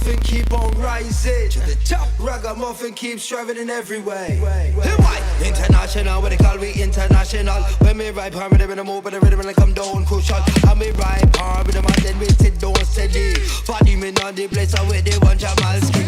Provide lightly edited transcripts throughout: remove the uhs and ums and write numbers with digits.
Ragamuffin keep on rising to the top. Ragamuffin keep striving in every way. International, what they call me international. When me ride palm with them in the move, but the rhythm when I come down crucial. And me ride palm with them and then we sit down steady. Body me on the place I with the one Jamal ski.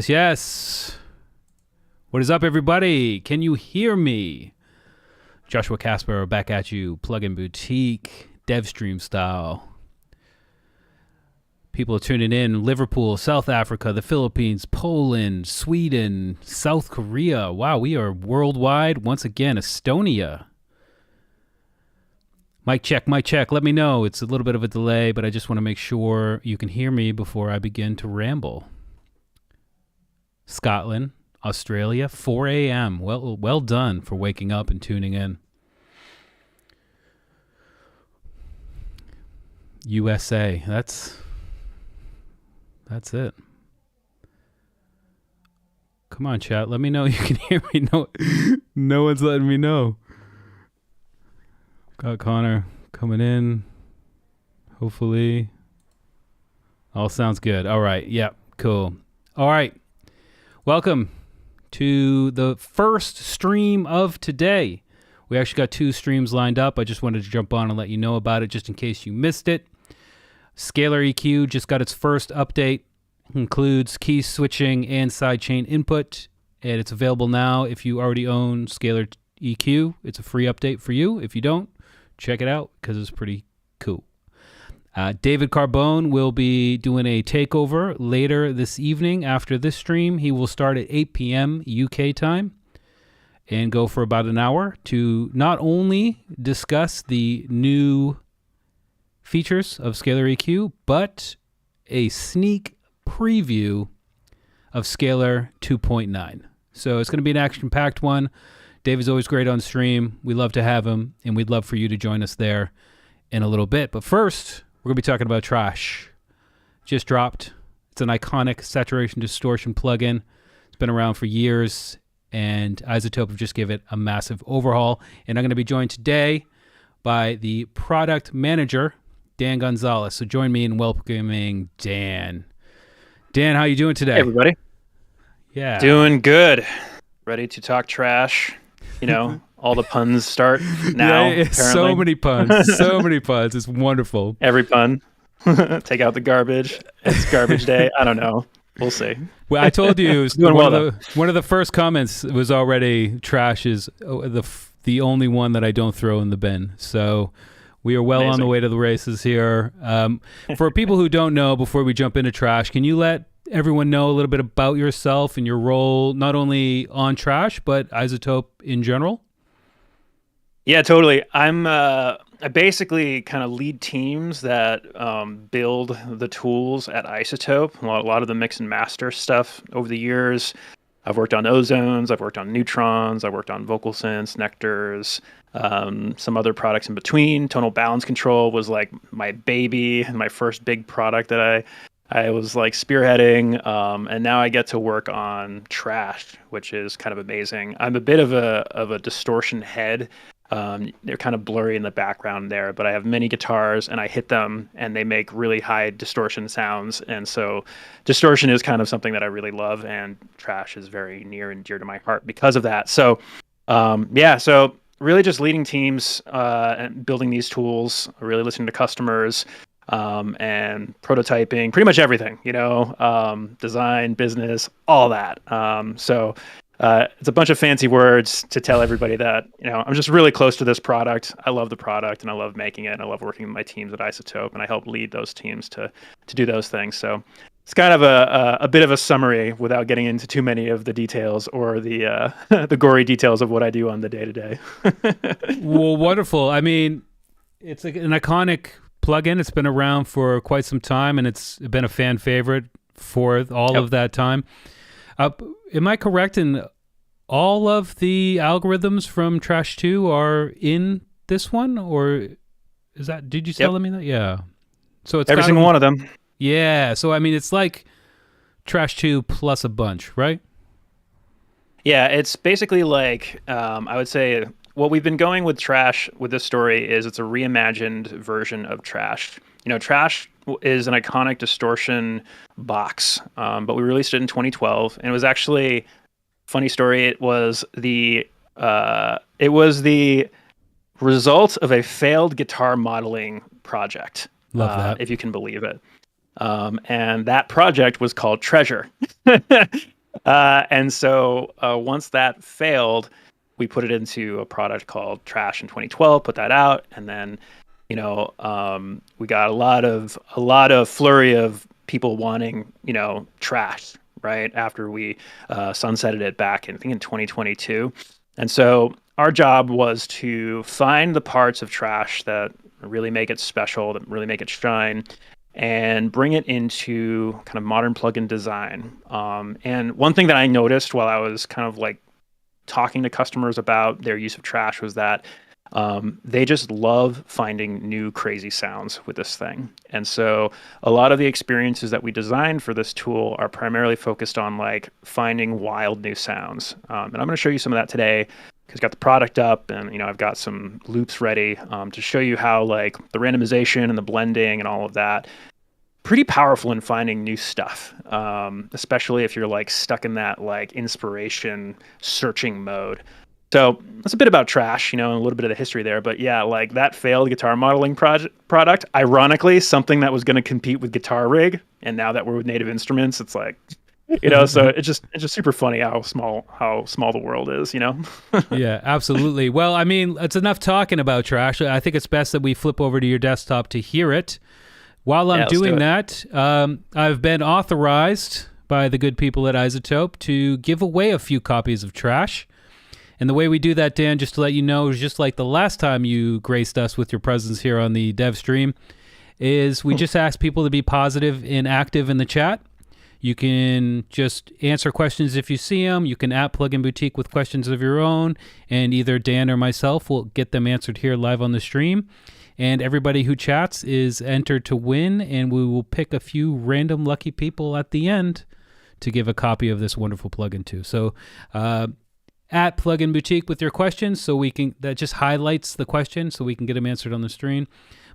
Yes. What is up, everybody? Can you hear me? Joshua Casper back at you. Plugin Boutique, dev.stream style. People are tuning in. Liverpool, South Africa, the Philippines, Poland, Sweden, South Korea. Wow, we are worldwide. Once again, Estonia. Mic check. Let me know. It's a little bit of a delay, but I just want to make sure you can hear me before I begin to ramble. Scotland, Australia, 4 a.m. Well done for waking up and tuning in. USA, that's it. Come on, chat. Let me know you can hear me. No one's letting me know. Got Connor coming in. Hopefully. All sounds good. All right. Yep. Cool. All right. Welcome to the first stream of today. We actually got 2 streams lined up. I just wanted to jump on and let you know about it just in case you missed it. Scalar EQ just got its first update. Includes key switching and sidechain input. And it's available now if you already own Scalar EQ. It's a free update for you. If you don't, check it out because it's pretty cool. David Carbone will be doing a takeover later this evening after this stream. He will start at 8 p.m. UK time and go for about an hour to not only discuss the new features of Scalar EQ, but a sneak preview of Scalar 2.9. So it's going to be an action-packed one. Dave is always great on stream. We love to have him, and we'd love for you to join us there in a little bit. But first, we're going to be talking about Trash. Just dropped. It's an iconic saturation distortion plugin. It's been around for years, and iZotope have just given it a massive overhaul. And I'm going to be joined today by the product manager, Dan Gonzalez. So join me in welcoming Dan. Dan, how you doing today? Hey, everybody. Yeah. Doing good. Ready to talk trash. You know, All the puns start now. Yeah, so many puns. So many puns. It's wonderful. Every pun. Take out the garbage. It's garbage day. I don't know. We'll see. Well, I told you Doing one of the first comments was already trash is the only one that I don't throw in the bin. So we are well on the way to the races here. For people who don't know, before we jump into trash, can you let everyone know a little bit about yourself and your role, not only on trash, but iZotope in general? Yeah, totally. I basically kind of lead teams that build the tools at iZotope. A lot of the mix and master stuff over the years. I've worked on Ozones, I've worked on Neutrons, I've worked on Vocalsynths, Nectars, some other products in between. Tonal balance control was like my baby, my first big product that I was like spearheading, and now I get to work on trash, which is kind of amazing. I'm a bit of a distortion head. They're kind of blurry in the background there, but I have many guitars and I hit them and they make really high distortion sounds. And so distortion is kind of something that I really love, and trash is very near and dear to my heart because of that. So, so really just leading teams and building these tools, really listening to customers, and prototyping, pretty much everything, design, business, all that. It's a bunch of fancy words to tell everybody that, I'm just really close to this product. I love the product and I love making it, and I love working with my teams at iZotope, and I help lead those teams to do those things. So it's kind of a bit of a summary without getting into too many of the details or the the gory details of what I do on the day-to-day. Well, wonderful. I mean, it's an iconic plugin. It's been around for quite some time, and it's been a fan favorite for all of that time. Am I correct in all of the algorithms from Trash 2 are in this one, or is that? Did you tell me that? Yeah. So it's every single one of them. Yeah. So I mean, it's like Trash 2 plus a bunch, right? Yeah, it's basically like I would say what we've been going with Trash with this story is it's a reimagined version of Trash. Trash is an iconic distortion box, but we released it in 2012, and it was actually funny story. It was the result of a failed guitar modeling project. Love that, if you can believe it. And that project was called Treasure. And so once that failed, we put it into a product called Trash in 2012. Put that out, and then we got a lot of flurry of people wanting, trash, right? After we sunsetted it back in 2022. And so our job was to find the parts of trash that really make it special, that really make it shine, and bring it into kind of modern plugin design. And one thing that I noticed while I was kind of like talking to customers about their use of trash was that they just love finding new crazy sounds with this thing. And so a lot of the experiences that we designed for this tool are primarily focused on like finding wild new sounds. And I'm going to show you some of that today because I've got the product up, and I've got some loops ready to show you how like the randomization and the blending and all of that, pretty powerful in finding new stuff, especially if you're like stuck in that like inspiration searching mode. So that's a bit about trash, and a little bit of the history there. But yeah, like that failed guitar modeling product, ironically, something that was going to compete with Guitar Rig. And now that we're with Native Instruments, it's like, so it's just super funny how small the world is, Yeah, absolutely. Well, I mean, it's enough talking about trash. I think it's best that we flip over to your desktop to hear it. While I'm doing that, I've been authorized by the good people at iZotope to give away a few copies of trash. And the way we do that, Dan, just to let you know, is just like the last time you graced us with your presence here on the dev stream, is we just ask people to be positive and active in the chat. You can just answer questions if you see them. You can @ Plugin Boutique with questions of your own, and either Dan or myself will get them answered here live on the stream. And everybody who chats is entered to win, and we will pick a few random lucky people at the end to give a copy of this wonderful plugin to. So at Plugin Boutique with your questions, so we can, that just highlights the question so we can get them answered on the stream.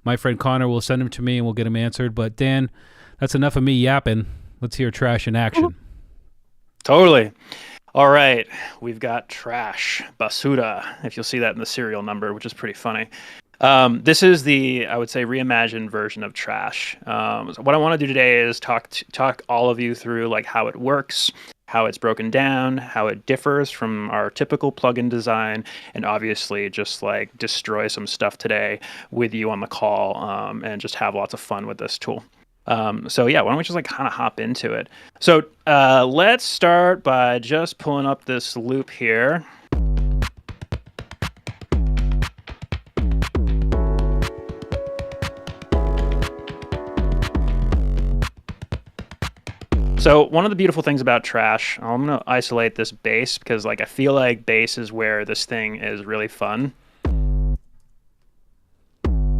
My friend Connor will send them to me and we'll get them answered. But Dan, that's enough of me yapping. Let's hear trash in action. Totally. All right, we've got trash, basura, if you'll see that in the serial number, which is pretty funny. This is the, I would say, reimagined version of trash. So what I want to do today is talk all of you through like how it works, how it's broken down, how it differs from our typical plugin design, and obviously just like destroy some stuff today with you on the call, and just have lots of fun with this tool. So yeah, why don't we just like kind of hop into it? So let's start by just pulling up this loop here. So one of the beautiful things about trash, I'm going to isolate this bass because like I feel like bass is where this thing is really fun.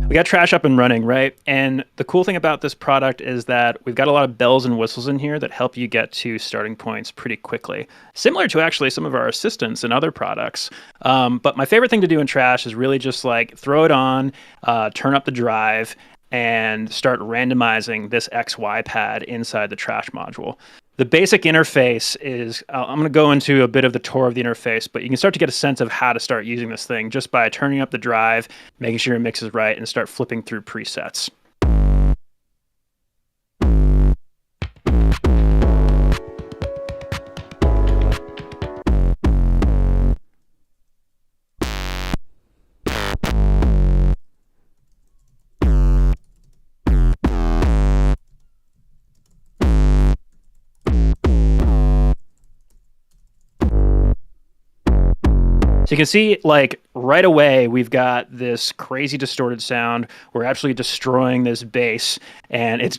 We got trash up and running, right? And the cool thing about this product is that we've got a lot of bells and whistles in here that help you get to starting points pretty quickly. Similar to actually some of our assistants and other products. But my favorite thing to do in trash is really just like throw it on, turn up the drive, and start randomizing this XY pad inside the trash module. The basic interface is, I'm going to go into a bit of the tour of the interface, but you can start to get a sense of how to start using this thing just by turning up the drive, making sure your mix is right, and start flipping through presets. So you can see, like, right away, we've got this crazy distorted sound. We're actually destroying this bass, and it's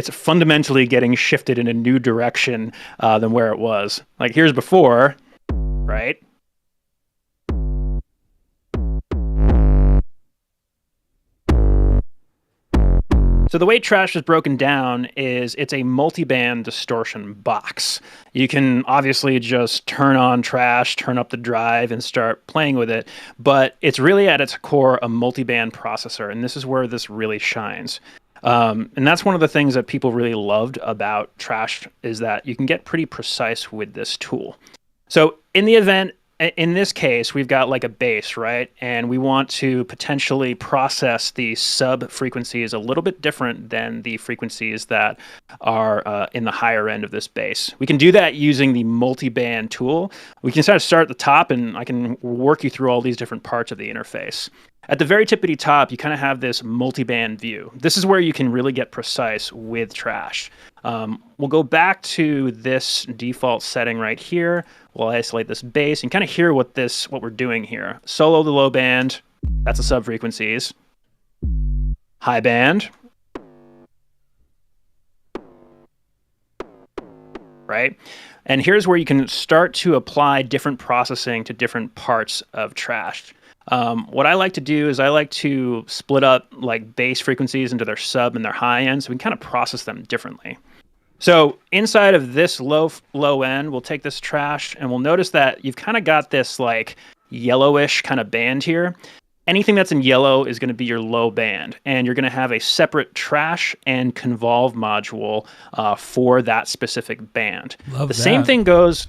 fundamentally getting shifted in a new direction than where it was. Like, here's before, right? So the way trash is broken down is it's a multiband distortion box. You can obviously just turn on trash, turn up the drive, and start playing with it, but it's really at its core a multiband processor, and this is where this really shines. And that's one of the things that people really loved about trash is that you can get pretty precise with this tool. So in this case, we've got like a bass, right? And we want to potentially process the sub frequencies a little bit different than the frequencies that are in the higher end of this bass. We can do that using the multiband tool. We can start at the top, and I can work you through all these different parts of the interface. At the very tippity top, you kind of have this multiband view. This is where you can really get precise with trash. We'll go back to this default setting right here. We'll isolate this bass and kind of hear what we're doing here. Solo the low band, that's the sub frequencies. High band, right? And here's where you can start to apply different processing to different parts of trash. What I like to do is I like to split up like bass frequencies into their sub and their high end, so we can kind of process them differently. So inside of this low end, we'll take this trash and we'll notice that you've kind of got this like yellowish kind of band here. Anything that's in yellow is going to be your low band, and you're going to have a separate trash and convolve module for that specific band. Love that. Same thing goes,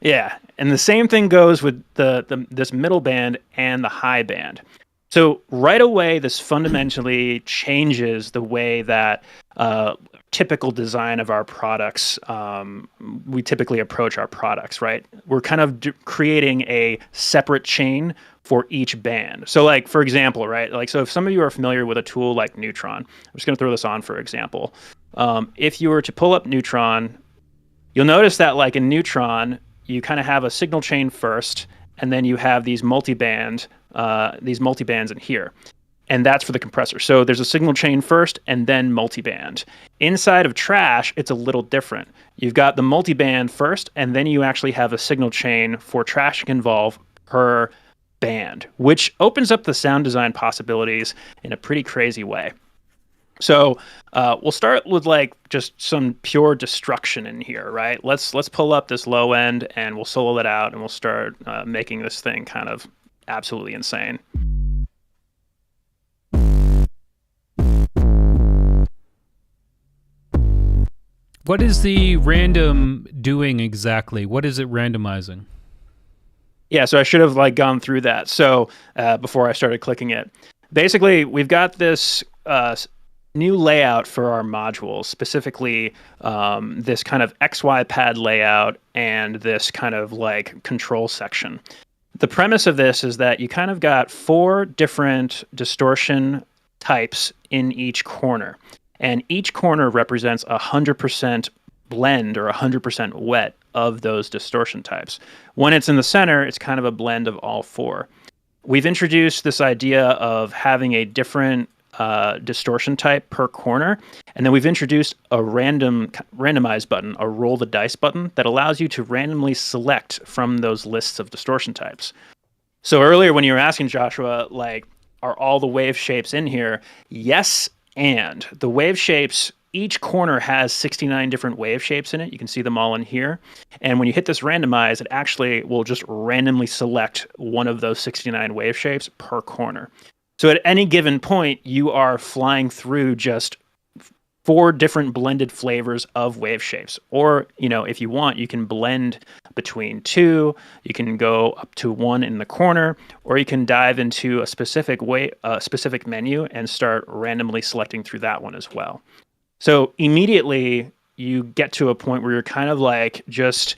yeah, and the same thing goes with this middle band and the high band. So right away, this fundamentally changes the way that typical design of our products, we typically approach our products, right? We're kind of creating a separate chain for each band. So like, for example, right? Like, so if some of you are familiar with a tool like Neutron, I'm just going to throw this on for example. If you were to pull up Neutron, you'll notice that like in Neutron, you kind of have a signal chain first, and then you have these multibands in here. And that's for the compressor. So there's a signal chain first and then multiband. Inside of trash, it's a little different. You've got the multiband first, and then you actually have a signal chain for trash to convolve per band, which opens up the sound design possibilities in a pretty crazy way. So we'll start with like just some pure destruction in here, right? Let's pull up this low end and we'll solo that out, and we'll start making this thing kind of absolutely insane. What is the random doing exactly? What is it randomizing? Yeah, so I should have gone through that. So before I started clicking it, basically we've got this new layout for our modules, specifically this kind of XY pad layout and this kind of control section. The premise of this is that you kind of got 4 different distortion types in each corner. And each corner represents 100% blend or 100% wet of those distortion types. When it's in the center, it's kind of a blend of all 4. We've introduced this idea of having a different distortion type per corner, and then we've introduced a randomize button, a roll the dice button, that allows you to randomly select from those lists of distortion types. So earlier when you were asking, Joshua, are all the wave shapes in here? Yes, and the wave shapes, each corner has 69 different wave shapes in it. You can see them all in here. And when you hit this randomize, it actually will just randomly select one of those 69 wave shapes per corner. So at any given point, you are flying through just 4 different blended flavors of wave shapes. Or, if you want, you can blend between 2, you can go up to 1 in the corner, or you can dive into a specific menu and start randomly selecting through that one as well. So immediately you get to a point where you're kind of just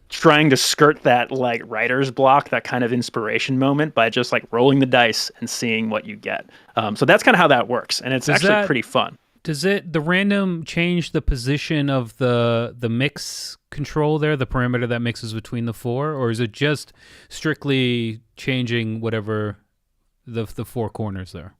trying to skirt that writer's block, that kind of inspiration moment, by just rolling the dice and seeing what you get. So that's kind of how that works, and it's actually pretty fun. Does the random change the position of the mix control there, the parameter that mixes between the 4, or is it just strictly changing whatever the 4 corners there?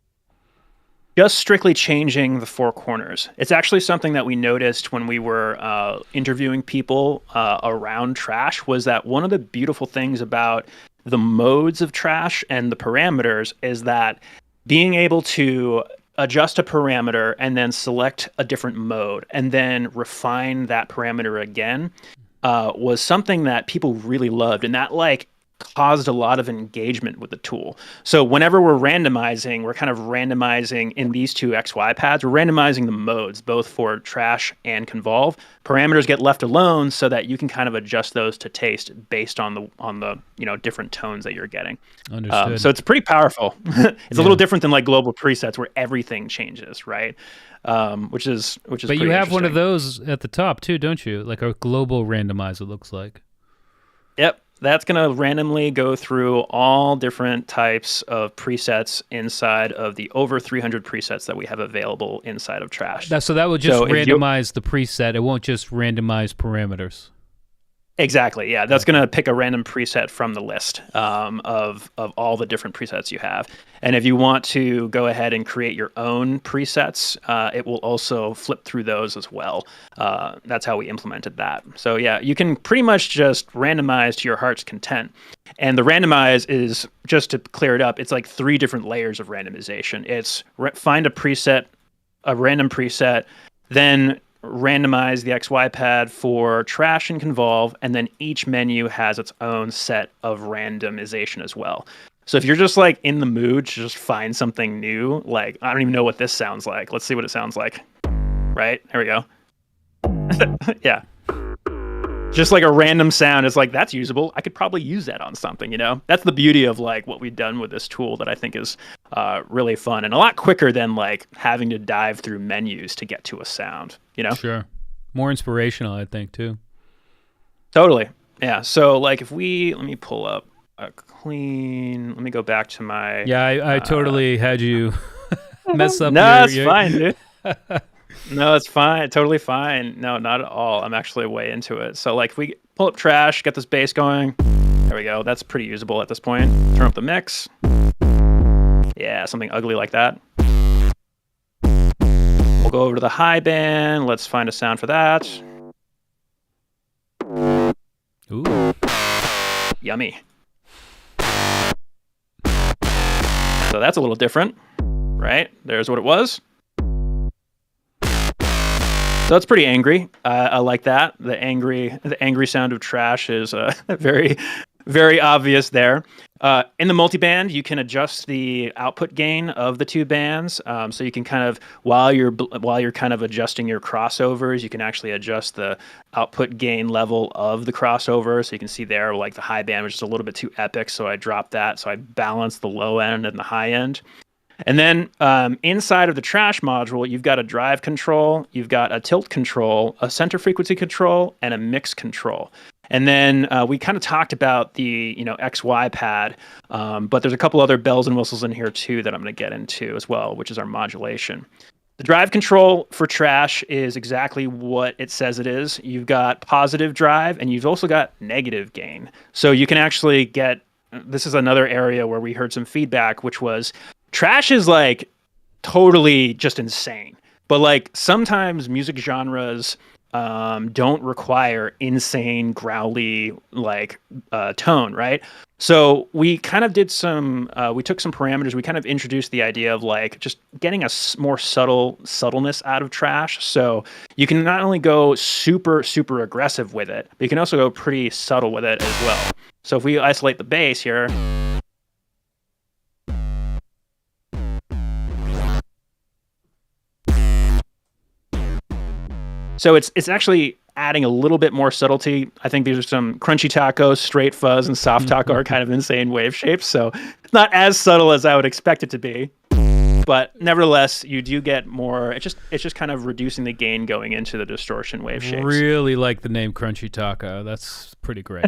Just strictly changing the 4 corners. It's actually something that we noticed when we were interviewing people around Trash, was that one of the beautiful things about the modes of Trash and the parameters is that being able to adjust a parameter and then select a different mode and then refine that parameter again was something that people really loved, and that caused a lot of engagement with the tool. So whenever we're randomizing, we're kind of randomizing in these 2 XY pads. We're randomizing the modes, both for Trash and Convolve. Parameters get left alone so that you can kind of adjust those to taste based on the different tones that you're getting. Understood. So it's pretty powerful. It's a little different than global presets where everything changes, right? Which is. But you have one of those at the top too, don't you? Like a global randomizer, it looks like. Yep. That's going to randomly go through all different types of presets inside of the over 300 presets that we have available inside of Trash. So that will just randomize the preset. It won't just randomize parameters. Exactly. Yeah, that's going to pick a random preset from the list of all the different presets you have. And if you want to go ahead and create your own presets, it will also flip through those as well. That's how we implemented that. So yeah, you can pretty much just randomize to your heart's content. And the randomize is, just to clear it up, it's 3 different layers of randomization. It's find a preset, a random preset, then randomize the XY pad for Trash and Convolve, and then each menu has its own set of randomization as well. So if you're just in the mood to just find something new, I don't even know what this sounds like. Let's see what it sounds like. Right? There we go. Yeah. Just a random sound. It's that's usable. I could probably use that on something, That's the beauty of what we've done with this tool that I think is really fun and a lot quicker than having to dive through menus to get to a sound, Sure. More inspirational, I think, too. Totally. Yeah. So let me pull up a clean, let me go back to my. Yeah, I totally had you mess up. No, it's fine, dude. No, it's fine. Totally fine. No, not at all. I'm actually way into it. So if we pull up Trash, get this bass going. There we go. That's pretty usable at this point. Turn up the mix. Yeah, something ugly like that. We'll go over to the high band. Let's find a sound for that. Ooh. Yummy. So that's a little different, right? There's what it was. So it's pretty angry. I like that. The angry sound of Trash is very, very obvious there. In the multiband, you can adjust the output gain of the two bands. So you can kind of, while you're kind of adjusting your crossovers, you can actually adjust the output gain level of the crossover. So you can see there, like the high band was just a little bit too epic, so I dropped that. So I balanced the low end and the high end. And then inside of the trash module, you've got a drive control, you've got a tilt control, a center frequency control, and a mix control. And then we kind of talked about the XY pad, but there's a couple other bells and whistles in here too that I'm going to get into as well, which is our modulation. The drive control for trash is exactly what it says it is. You've got positive drive and you've also got negative gain. So you can actually get, this is another area where we heard some feedback, which was trash is like totally just insane. But like sometimes music genres don't require insane growly like tone, right? So we kind of did we took some parameters. We kind of introduced the idea of like just getting a more subtleness out of trash. So you can not only go super, super aggressive with it, but you can also go pretty subtle with it as well. So if we isolate the bass here, so it's actually adding a little bit more subtlety. I think these are some crunchy taco, straight fuzz, and soft taco are kind of insane wave shapes. So it's not as subtle as I would expect it to be. But nevertheless, you do get more. It's just kind of reducing the gain going into the distortion wave shapes. Really like the name Crunchy Taco. That's pretty great.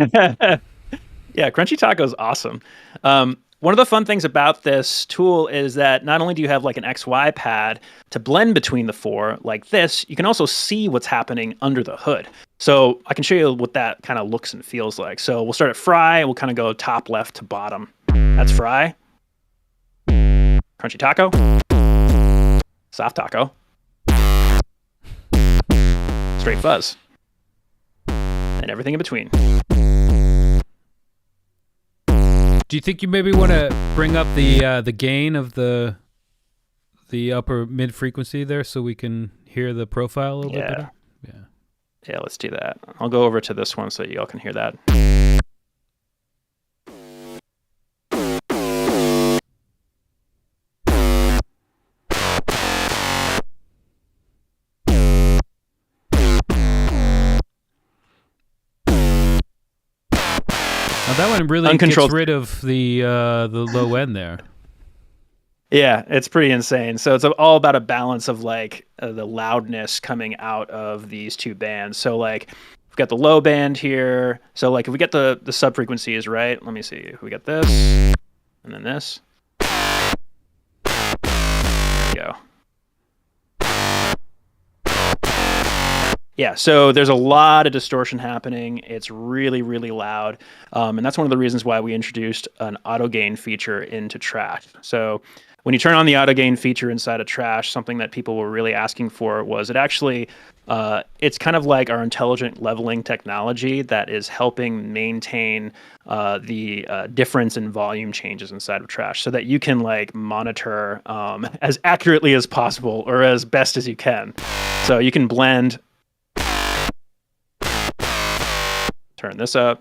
Yeah, Crunchy Taco is awesome. One of the fun things about this tool is that not only do you have like an XY pad to blend between the four like this, you can also see what's happening under the hood. So I can show you what that kind of looks and feels like. So we'll start at fry. We'll kind of go top left to bottom. That's fry. Crunchy taco. Soft taco. Straight fuzz. And everything in between. Do you think you maybe want to bring up the gain of the upper mid frequency there so we can hear the profile a little bit better? Yeah, let's do that. I'll go over to this one so y'all can hear that. That one really gets rid of the low end there. Yeah, it's pretty insane. So it's all about a balance of like the loudness coming out of these two bands. So like we've got the low band here. So like if we get the sub frequencies right, let me see. If we get this and then this. There we go. Yeah, so there's a lot of distortion happening. It's really, really loud. And that's one of the reasons why we introduced an auto gain feature into Trash. So when you turn on the auto gain feature inside of Trash, something that people were really asking for was it actually, it's kind of like our intelligent leveling technology that is helping maintain the difference in volume changes inside of Trash so that you can like monitor as accurately as possible or as best as you can. So you can blend. Turn this up.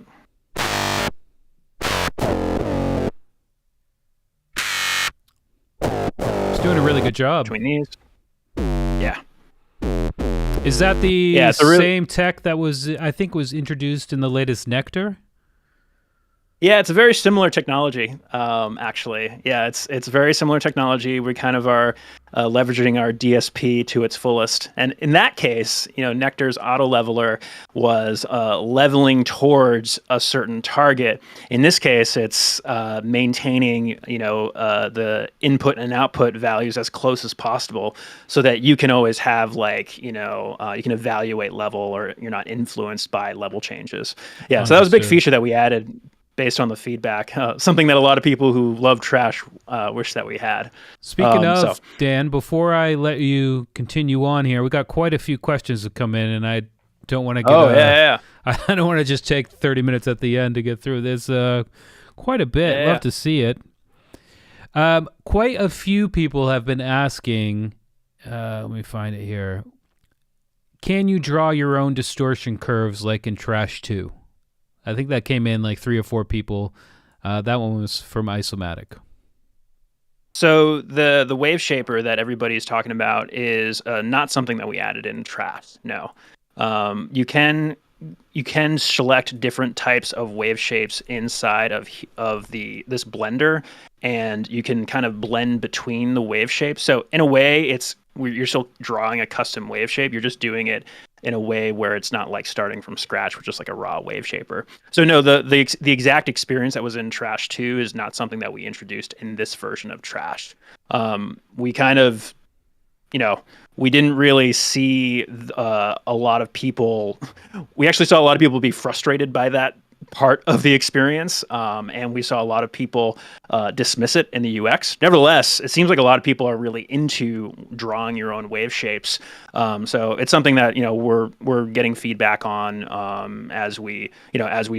It's doing a really good job. Between these. Yeah. Is that the same tech that was, I think, was introduced in the latest Nectar? Yeah, it's a very similar technology, actually. Yeah, it's very similar technology. We kind of are leveraging our DSP to its fullest. And in that case, Nectar's auto leveler was leveling towards a certain target. In this case, it's maintaining, the input and output values as close as possible so that you can always have you can evaluate level or you're not influenced by level changes. Yeah, so that was a big feature that we added based on the feedback, something that a lot of people who love Trash wish that we had. Speaking of, Dan, before I let you continue on here, we got quite a few questions that come in, and I don't want to get I don't want to just take 30 minutes at the end to get through this. Quite a bit. Love to see it. Quite a few people have been asking, let me find it here, can you draw your own distortion curves like in Trash 2? I think that came in like 3 or 4 people That one was from Isomatic. So the wave shaper that everybody's talking about is not something that we added in Trash. No, you can select different types of wave shapes inside of this blender, and you can kind of blend between the wave shapes. So in a way, you're still drawing a custom wave shape. You're just doing it in a way where it's not like starting from scratch with just like a raw wave shaper. So no, the exact experience that was in Trash 2 is not something that we introduced in this version of Trash. We kind of, we didn't really see a lot of people. We actually saw a lot of people be frustrated by that part of the experience, and we saw a lot of people dismiss it in the UX. Nevertheless, it seems like a lot of people are really into drawing your own wave shapes. So it's something that we're getting feedback on as we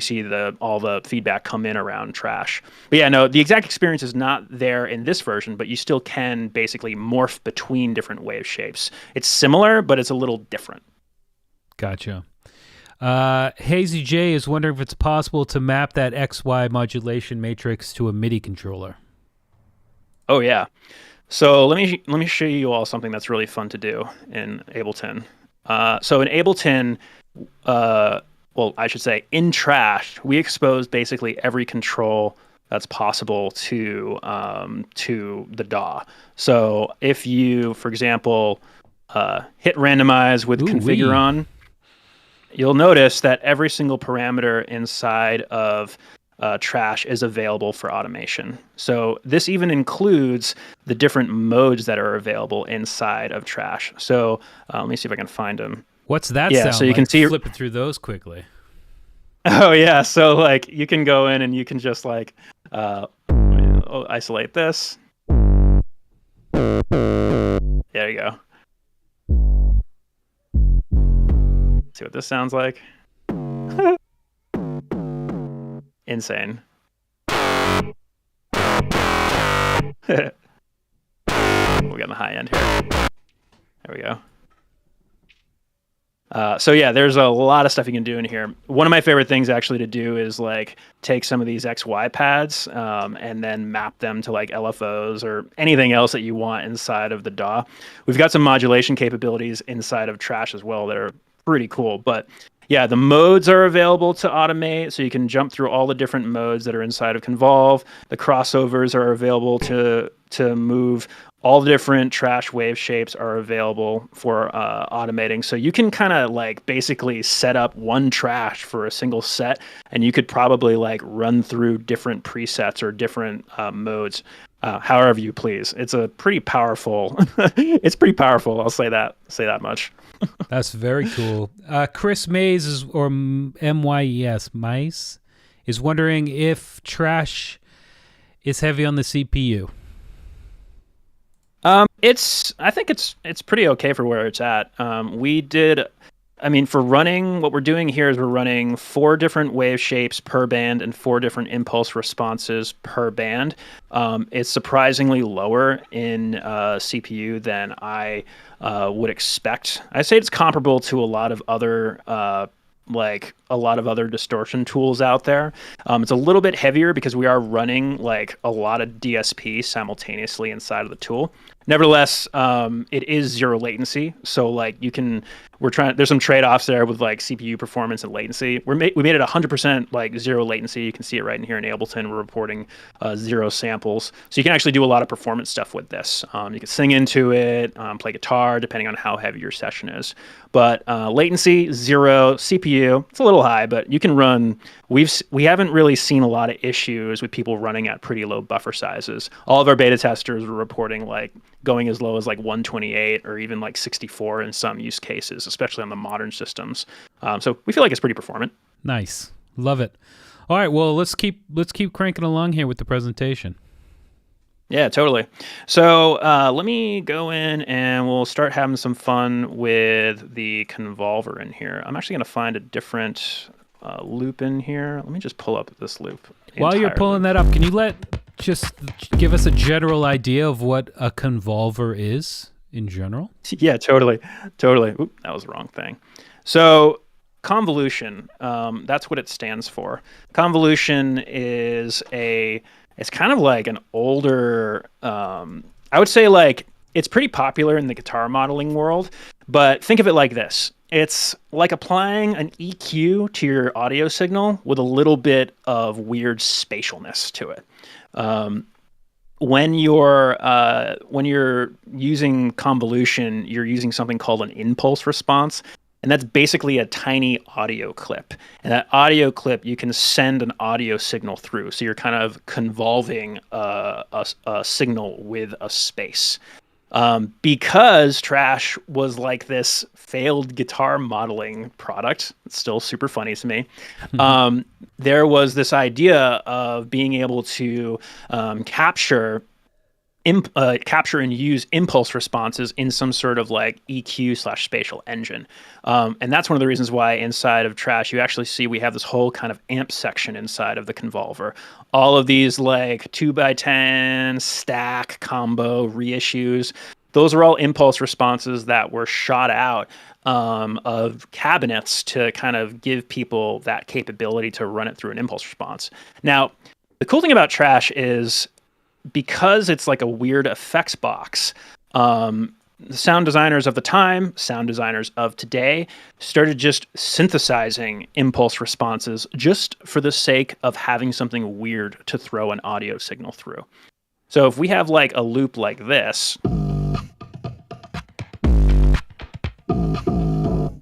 see all the feedback come in around Trash. But yeah, no, the exact experience is not there in this version, but you still can basically morph between different wave shapes. It's similar, but it's a little different. Gotcha. Hazy J is wondering if it's possible to map that XY modulation matrix to a MIDI controller. Oh yeah. So let me show you all something that's really fun to do in Ableton. So in Ableton, well, I should say in Trash, we expose basically every control that's possible to the DAW. So if you, for example, hit randomize with configure on, you'll notice that every single parameter inside of Trash is available for automation. So this even includes the different modes that are available inside of Trash. So let me see if I can find them. What's that Yeah, sound so you like? can see flipping through those quickly. Oh yeah, so like you can go in and you can just like isolate this. There you go. See what this sounds like. Insane. We'll get on the high end here. There we go. So yeah, there's a lot of stuff you can do in here. One of my favorite things actually to do is like take some of these XY pads and then map them to like LFOs or anything else that you want inside of the DAW. We've got some modulation capabilities inside of Trash as well that are pretty cool. But yeah, the modes are available to automate, so you can jump through all the different modes that are inside of Convolve. The crossovers are available to move. All the different Trash wave shapes are available for automating. So you can kind of like basically set up one Trash for a single set, and you could probably like run through different presets or different modes however you please. It's a pretty powerful. It's pretty powerful. I'll say that much. That's very cool. Chris Mays or MYES Mice is wondering if Trash is heavy on the CPU. I think it's pretty okay for where it's at. For running, what we're doing here is we're running 4 different wave shapes per band and 4 different impulse responses per band. It's surprisingly lower in CPU than I would expect. I say it's comparable to a lot of other distortion tools out there. It's a little bit heavier because we are running like a lot of DSP simultaneously inside of the tool. Nevertheless, it is zero latency. So like there's some trade-offs there with like CPU performance and latency. We made it 100% like zero latency. You can see it right in here in Ableton. We're reporting 0 samples. So you can actually do a lot of performance stuff with this. You can sing into it, play guitar, depending on how heavy your session is. But latency, 0, CPU, it's a little high, but you can run. We haven't really seen a lot of issues with people running at pretty low buffer sizes. All of our beta testers were reporting like going as low as like 128 or even like 64 in some use cases, especially on the modern systems. So we feel like it's pretty performant. Nice. Love it. All right, well, let's keep cranking along here with the presentation. Yeah, totally. So let me go in and we'll start having some fun with the Convolver in here. I'm actually going to find a different loop in here. Let me just pull up this loop. While you're pulling that up, can you just give us a general idea of what a Convolver is in general? Yeah, totally. Oop, that was the wrong thing. So convolution, that's what it stands for. Convolution is it's kind of like an older, I would say like it's pretty popular in the guitar modeling world, but think of it like this. It's like applying an EQ to your audio signal with a little bit of weird spatialness to it. When you're using convolution, you're using something called an impulse response, and that's basically a tiny audio clip. And that audio clip, you can send an audio signal through. So you're kind of convolving a signal with a space. Because Trash was like this failed guitar modeling product, it's still super funny to me. There was this idea of being able to capture and use impulse responses in some sort of like EQ/spatial engine. And that's one of the reasons why inside of Trash, you actually see we have this whole kind of amp section inside of the Convolver. All of these like 2x10 stack combo reissues, those are all impulse responses that were shot out of cabinets to kind of give people that capability to run it through an impulse response. Now, the cool thing about Trash is because it's like a weird effects box, the sound designers of the time, sound designers of today, started just synthesizing impulse responses just for the sake of having something weird to throw an audio signal through. So if we have like a loop like this,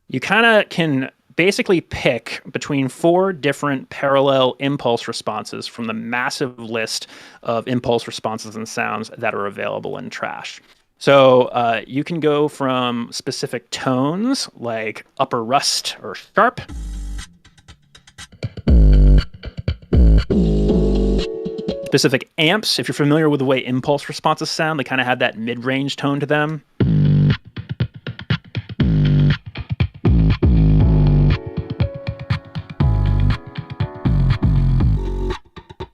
you kind of can basically pick between 4 different parallel impulse responses from the massive list of impulse responses and sounds that are available in Trash. So you can go from specific tones like upper rust or sharp, specific amps. If you're familiar with the way impulse responses sound, they kind of have that mid-range tone to them.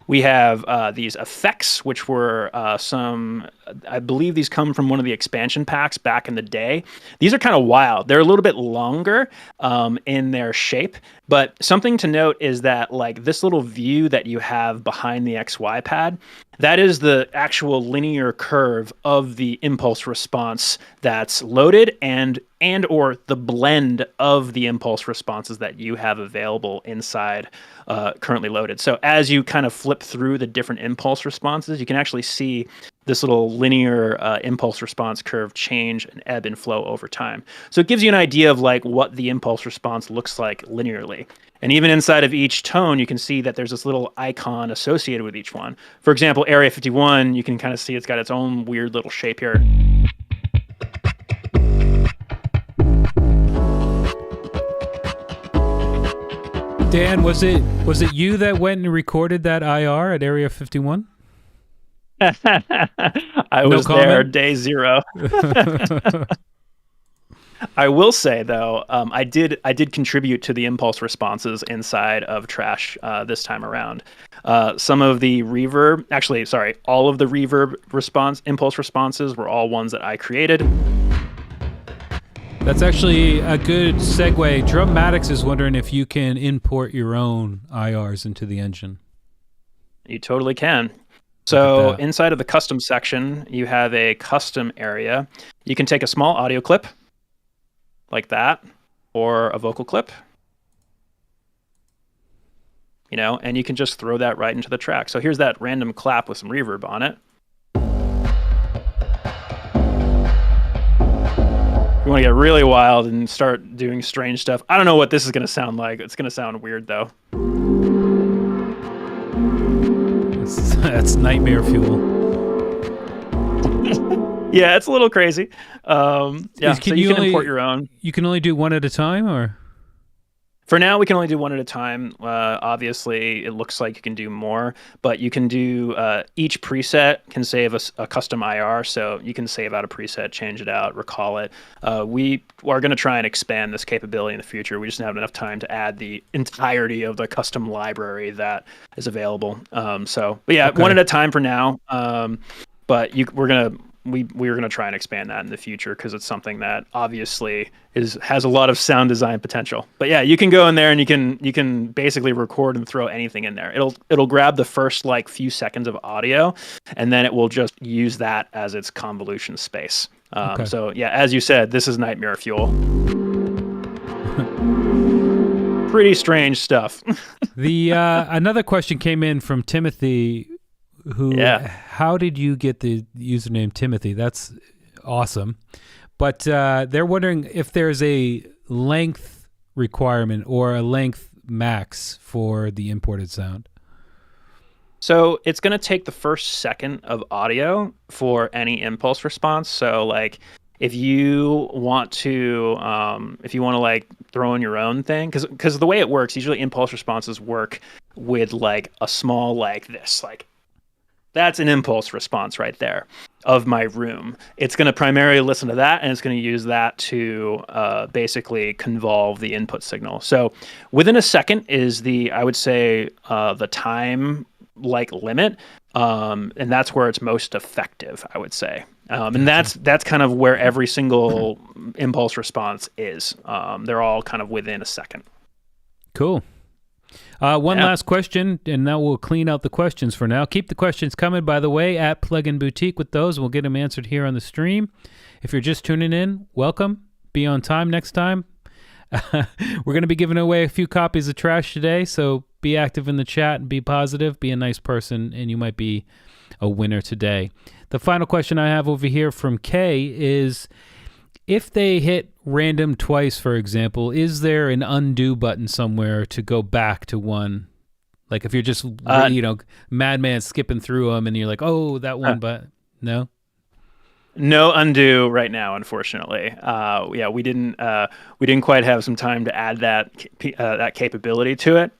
We have these effects, which were I believe these come from one of the expansion packs back in the day. These are kind of wild. They're a little bit longer in their shape, but something to note is that like this little view that you have behind the XY pad, that is the actual linear curve of the impulse response that's loaded and or the blend of the impulse responses that you have available inside currently loaded. So as you kind of flip through the different impulse responses, you can actually see this little linear impulse response curve change and ebb and flow over time. So it gives you an idea of like what the impulse response looks like linearly. And even inside of each tone, you can see that there's this little icon associated with each one. For example, Area 51, you can kind of see it's got its own weird little shape here. Dan, was it you that went and recorded that IR at Area 51? I was there day 0. I will say though, I did contribute to the impulse responses inside of Trash this time around. Some of the reverb, all of the reverb impulse responses were all ones that I created. That's actually a good segue. Drummatics is wondering if you can import your own IRs into the engine. You totally can. So inside of the custom section, you have a custom area. You can take a small audio clip like that, or a vocal clip, and you can just throw that right into the track. So here's that random clap with some reverb on it. You want to get really wild and start doing strange stuff. I don't know what this is going to sound like. It's going to sound weird though. That's nightmare fuel. Yeah, it's a little crazy. So you can import your own. You can only do one at a time, or? For now, we can only do one at a time. Obviously, it looks like you can do more, but you can do each preset can save a custom IR, so you can save out a preset, change it out, recall it. We are going to try and expand this capability in the future. We just don't have enough time to add the entirety of the custom library that is available. One at a time for now. But we're going to we were going to try and expand that in the future because it's something that obviously has a lot of sound design potential. But yeah, you can go in there and you can basically record and throw anything in there. It'll grab the first like few seconds of audio, and then it will just use that as its convolution space. So yeah, as you said, this is nightmare fuel. Pretty strange stuff. The another question came in from Timothy, who, how did you get the username Timothy? That's awesome. But they're wondering if there's a length requirement or a length max for the imported sound. So it's going to take the first second of audio for any impulse response. So like if you want to like throw in your own thing, because the way it works, usually impulse responses work with like a small like this, like that's an impulse response right there of my room. It's going to primarily listen to that, and it's going to use that to basically convolve the input signal. So within a second is I would say the time like limit, and that's where it's most effective, I would say. And that's kind of where every single impulse response is. They're all kind of within a second. Cool. One last question, and that will clean out the questions for now. Keep the questions coming, by the way, at Plugin Boutique with those. We'll get them answered here on the stream. If you're just tuning in, welcome. Be on time next time. We're going to be giving away a few copies of Trash today, so be active in the chat and be positive. Be a nice person, and you might be a winner today. The final question I have over here from Kay is, if they hit random twice, for example, is there an undo button somewhere to go back to one? Like if you're just, madman skipping through them and you're like, oh, that one, but no? No undo right now, unfortunately. We didn't quite have some time to add that capability to it.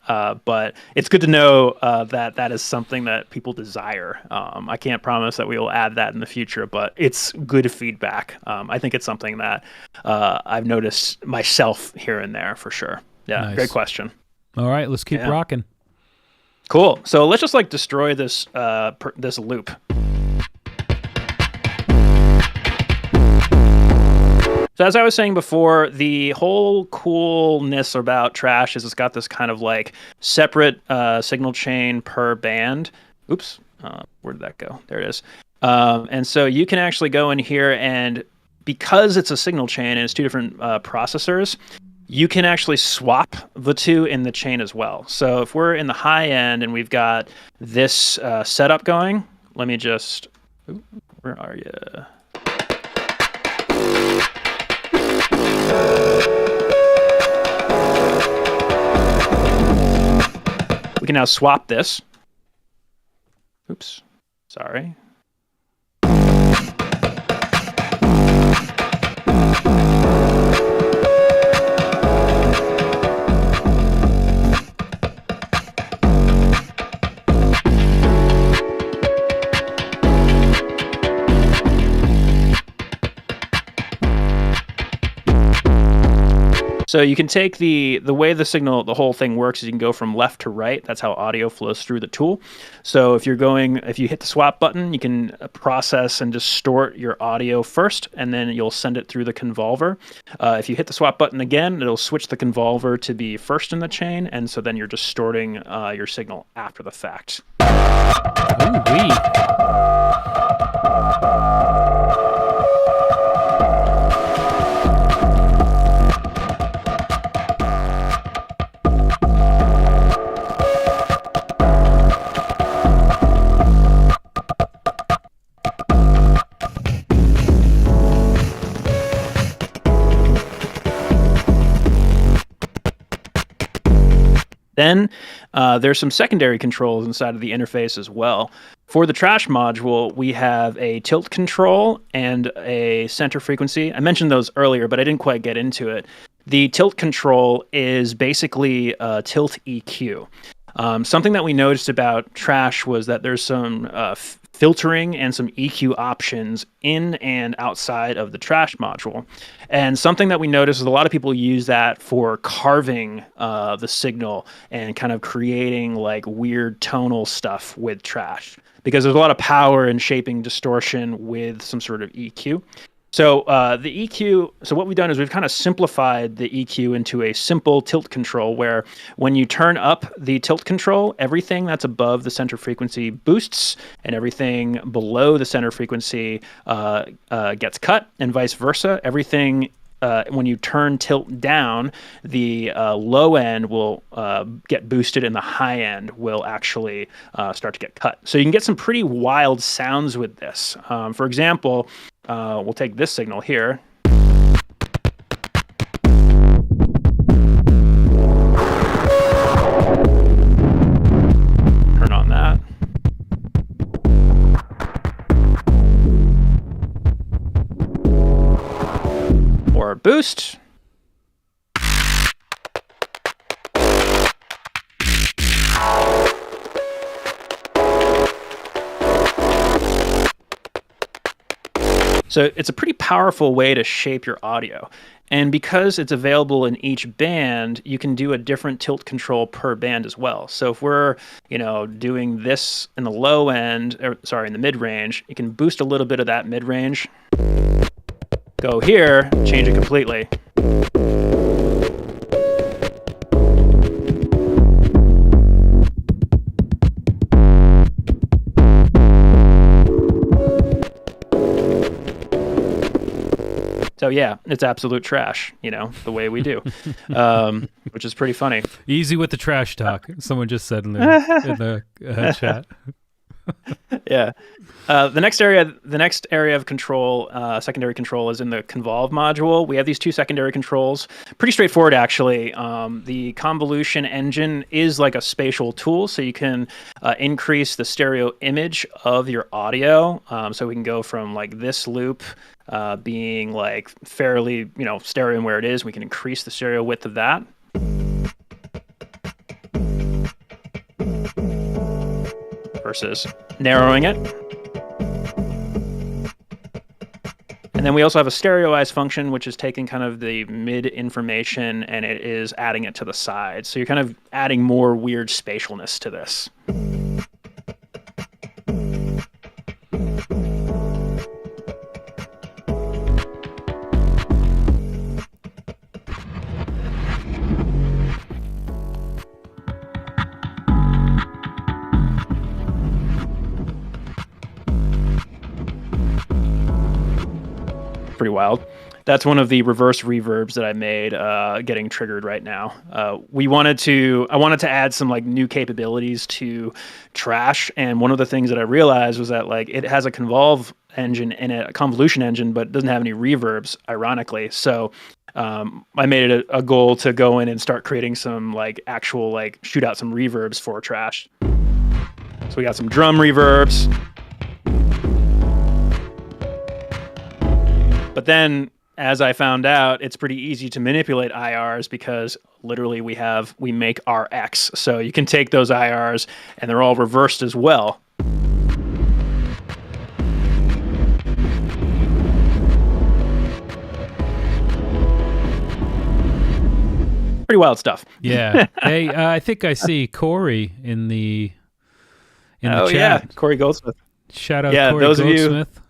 But it's good to know that is something that people desire. I can't promise that we will add that in the future, but it's good feedback. I think it's something that I've noticed myself here and there for sure. Yeah, nice. Great question. All right, let's keep rocking. Cool. So let's just like destroy this this loop. So as I was saying before, the whole coolness about Trash is it's got this kind of like separate signal chain per band. Oops, where did that go? There it is. And so you can actually go in here, and because it's a signal chain and it's two different processors, you can actually swap the two in the chain as well. So if we're in the high end and we've got this setup going, let me just, where are you? We can now swap this. Oops, sorry. So you can take the way the whole thing works is you can go from left to right. That's how audio flows through the tool. So if you hit the swap button, you can process and distort your audio first, and then you'll send it through the Convolver. If you hit the swap button again, it'll switch the Convolver to be first in the chain, and so then you're distorting your signal after the fact. Ooh-wee. Then there's some secondary controls inside of the interface as well. For the Trash module, we have a tilt control and a center frequency. I mentioned those earlier, but I didn't quite get into it. The tilt control is basically a tilt EQ. Something that we noticed about trash was that there's some filtering and some EQ options in and outside of the trash module. And something that we noticed is a lot of people use that for carving the signal and kind of creating like weird tonal stuff with trash, because there's a lot of power in shaping distortion with some sort of EQ. So the EQ, so what we've done is we've kind of simplified the EQ into a simple tilt control where when you turn up the tilt control, everything that's above the center frequency boosts and everything below the center frequency gets cut, and vice versa. Everything when you turn tilt down, the low end will get boosted and the high end will actually start to get cut. So you can get some pretty wild sounds with this. For example, we'll take this signal here. Turn on that. Or boost. So it's a pretty powerful way to shape your audio. And because it's available in each band, you can do a different tilt control per band as well. So if we're, doing this in the low end, in the mid range, you can boost a little bit of that mid range. Go here, change it completely. So yeah, it's absolute trash, the way we do, which is pretty funny. Easy with the trash talk. Someone just said in the chat. Yeah. The next area of control, secondary control, is in the Convolve module. We have these two secondary controls. Pretty straightforward, actually. The convolution engine is like a spatial tool, so you can increase the stereo image of your audio. So we can go from like this loop being like fairly, stereo where it is. We can increase the stereo width of that. Versus narrowing it. And then we also have a stereoize function, which is taking kind of the mid information and it is adding it to the side. So you're kind of adding more weird spatialness to this. Pretty wild. That's one of the reverse reverbs that I made getting triggered right now. I wanted to add some like new capabilities to trash, and one of the things that I realized was that like it has a convolve engine and a convolution engine, but it doesn't have any reverbs, ironically. So I made it a goal to go in and start creating some like actual like shoot out some reverbs for trash. So we got some drum reverbs. But then, as I found out, it's pretty easy to manipulate IRs because literally we make RX. So you can take those IRs and they're all reversed as well. Pretty wild stuff. Yeah. Hey, I think I see Corey in the chat. Yeah, Corey Goldsmith. Shout out Corey Goldsmith.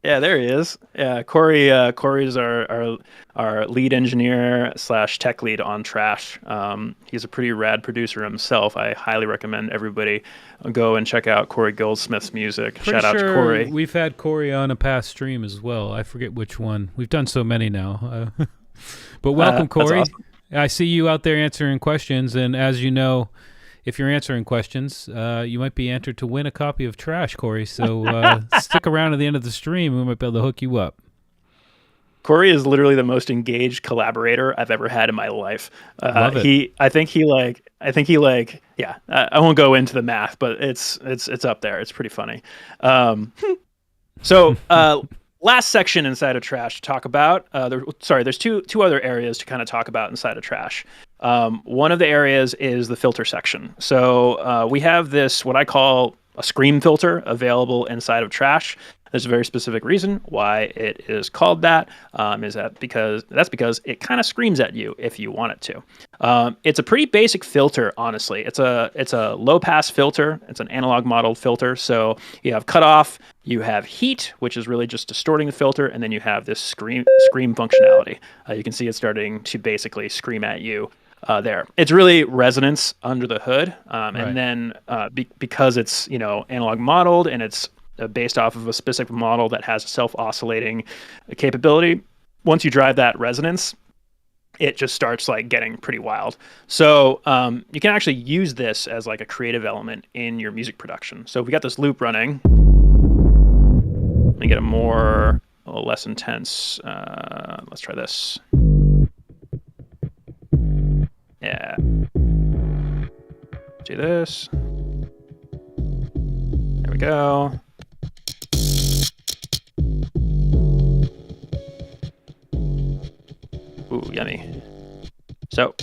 Yeah, there he is. Yeah, Corey's our lead engineer / tech lead on Trash. He's a pretty rad producer himself. I highly recommend everybody go and check out Corey Goldsmith's music. Shout out to Corey. We've had Corey on a past stream as well. I forget which one. We've done so many now. But welcome, Corey. Awesome. I see you out there answering questions, and as you know, if you're answering questions, you might be entered to win a copy of Trash, Corey. So stick around at the end of the stream. We might be able to hook you up. Corey is literally the most engaged collaborator I've ever had in my life. Love it. I think he yeah. I won't go into the math, but it's up there. It's pretty funny. So last section inside of Trash to talk about. There's two other areas to kind of talk about inside of Trash. One of the areas is the filter section. So we have this, what I call a scream filter, available inside of Trash. There's a very specific reason why it is called that. That's because it kind of screams at you if you want it to. It's a pretty basic filter, honestly. It's a low pass filter. It's an analog modeled filter. So you have cutoff, you have heat, which is really just distorting the filter, and then you have this scream functionality. You can see it starting to basically scream at you. There, it's really resonance under the hood, right. And then because it's analog modeled and it's based off of a specific model that has a self-oscillating capability. Once you drive that resonance, it just starts like getting pretty wild. So you can actually use this as like a creative element in your music production. So if we got this loop running, let me get a little less intense. Let's try this. Yeah. Do this. There we go. Ooh, yummy. So.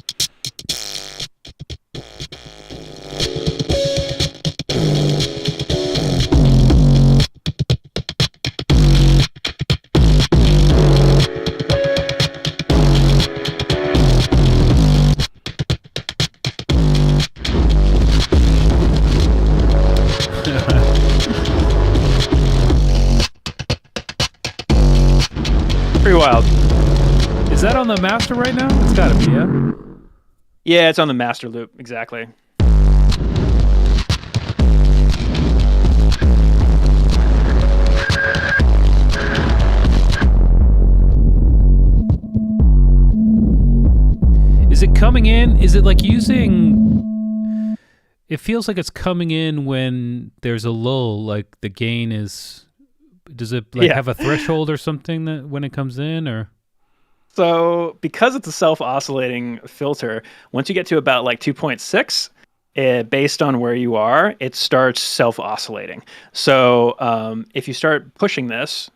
Pretty wild. Is that on the master right now? It's gotta be, yeah? Yeah, it's on the master loop, exactly. Is it coming in? Is it like using... It feels like it's coming in when there's a lull, like the gain is... Does it like have a threshold or something that when it comes in, or? So because it's a self-oscillating filter, once you get to about like 2.6, based on where you are, it starts self-oscillating. So if you start pushing this,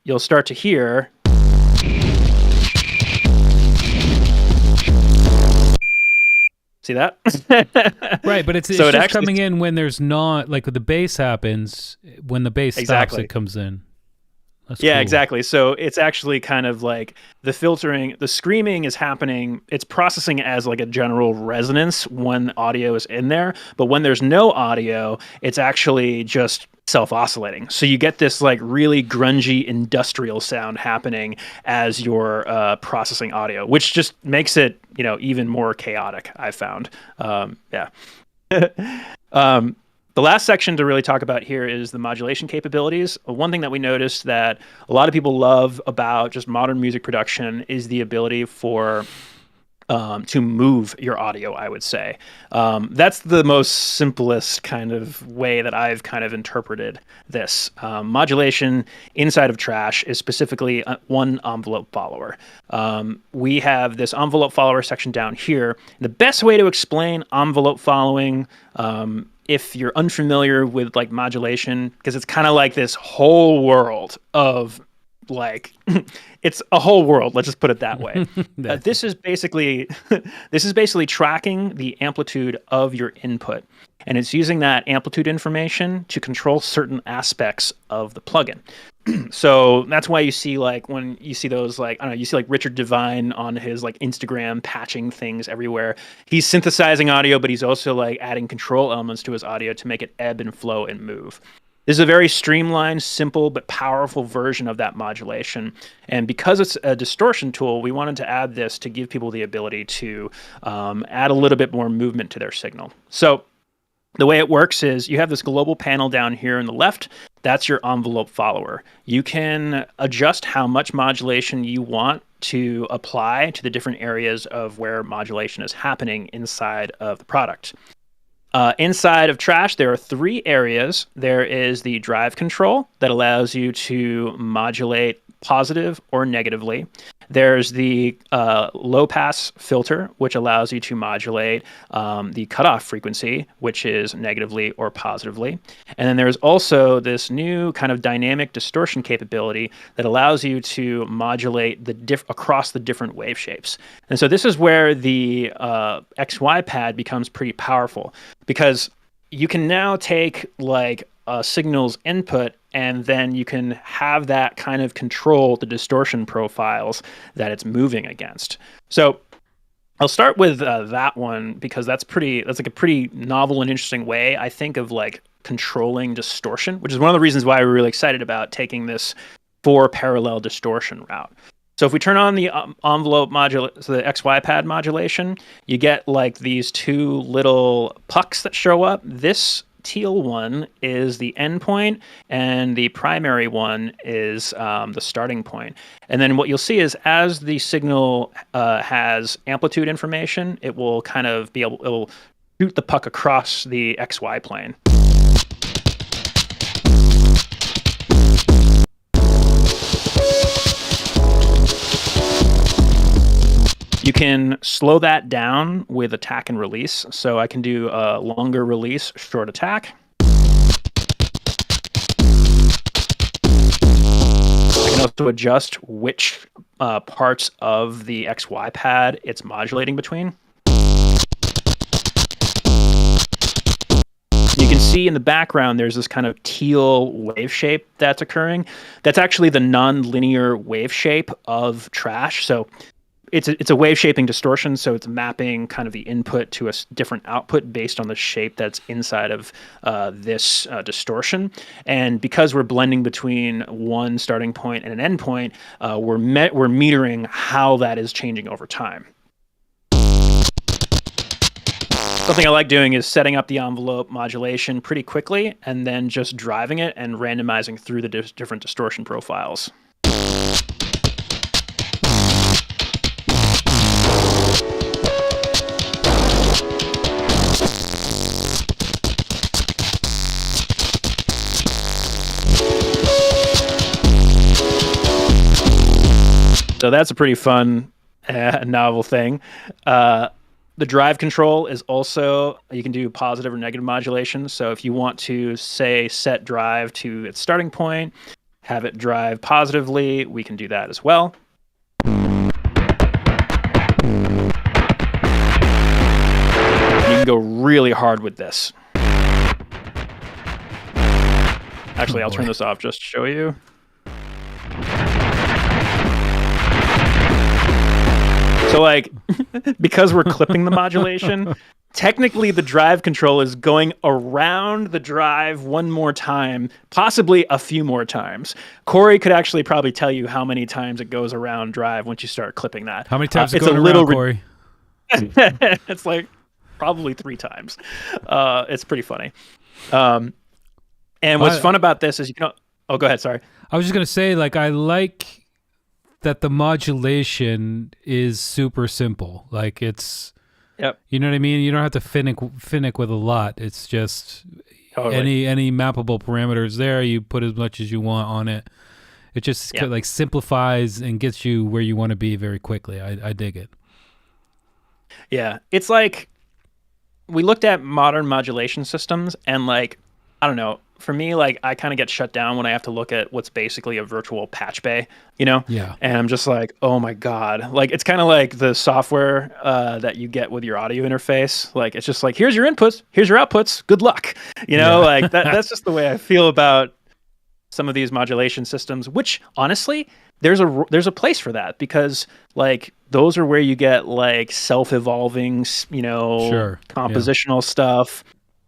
you'll start to hear. See that? Right, but it's just actually coming in when there's not, like the bass happens, when the bass stops, it comes in. That's cool. Exactly. So it's actually kind of like the filtering, the screaming is happening, it's processing as like a general resonance when audio is in there, but when there's no audio, it's actually just self-oscillating. So you get this like really grungy industrial sound happening as you're processing audio, which just makes it, even more chaotic, I've found. The last section to really talk about here is the modulation capabilities. One thing that we noticed that a lot of people love about just modern music production is the ability for to move your audio, I would say. That's the most simplest kind of way that I've kind of interpreted this. Modulation inside of Trash is specifically one envelope follower. We have this envelope follower section down here. The best way to explain envelope following, if you're unfamiliar with like modulation, because it's kind of like this whole world of like it's a whole world, let's just put it that way. This is basically tracking the amplitude of your input, and it's using that amplitude information to control certain aspects of the plugin. So that's why you see like when you see those like, I don't know, you see like Richard Devine on his like Instagram patching things everywhere. He's synthesizing audio, but he's also like adding control elements to his audio to make it ebb and flow and move. This is a very streamlined, simple, but powerful version of that modulation. And because it's a distortion tool, we wanted to add this to give people the ability to add a little bit more movement to their signal. So the way it works is you have this global panel down here on the left. That's your envelope follower. You can adjust how much modulation you want to apply to the different areas of where modulation is happening inside of the product. Inside of Trash, there are 3 areas. There is the drive control that allows you to modulate positive or negatively. There's the low pass filter, which allows you to modulate the cutoff frequency, which is negatively or positively. And then there's also this new kind of dynamic distortion capability that allows you to modulate across the different wave shapes. And so this is where the XY pad becomes pretty powerful, because you can now take like a signal's input, and then you can have that kind of control the distortion profiles that it's moving against. So I'll start with that one, because that's like a pretty novel and interesting way, I think, of like controlling distortion, which is one of the reasons why we're really excited about taking this 4 parallel distortion route. So if we turn on the envelope so the XY pad modulation, you get like these 2 little pucks that show up. This teal one is the endpoint, and the primary one is the starting point. And then what you'll see is, as the signal has amplitude information, it will kind of it will shoot the puck across the XY plane. You can slow that down with attack and release. So I can do a longer release, short attack. I can also adjust which parts of the XY pad it's modulating between. You can see in the background there's this kind of teal wave shape that's occurring. That's actually the non-linear wave shape of trash. So it's a wave shaping distortion, so it's mapping kind of the input to a different output based on the shape that's inside of this distortion. And because we're blending between one starting point and an end point, we're metering how that is changing over time. Something I like doing is setting up the envelope modulation pretty quickly, and then just driving it and randomizing through the different distortion profiles. So that's a pretty fun, novel thing. The drive control is also, you can do positive or negative modulation. So if you want to, say, set drive to its starting point, have it drive positively, we can do that as well. You can go really hard with this. Actually, I'll turn this off just to show you. So like, because we're clipping the modulation, technically the drive control is going around the drive one more time, possibly a few more times. Corey could actually probably tell you how many times it goes around drive once you start clipping that. How many times it's it goes around, Corey? It's like probably 3 times. It's pretty funny. And what's fun about this is, oh, go ahead. Sorry. I was just going to say, like, I like that the modulation is super simple. Like, it's, yep. You know what I mean? You don't have to finick with a lot. It's just totally. any mappable parameters there. You put as much as you want on it. It just like simplifies and gets you where you want to be very quickly. I dig it. Yeah. It's like, we looked at modern modulation systems, and like, I don't know, for me, like, I kind of get shut down when I have to look at what's basically a virtual patch bay, Yeah. And I'm just like, oh my God. Like, it's kind of like the software that you get with your audio interface. Like, it's just like, here's your inputs, here's your outputs, good luck. Like that's just the way I feel about some of these modulation systems, which honestly, there's a place for that, because like those are where you get like self-evolving, compositional stuff.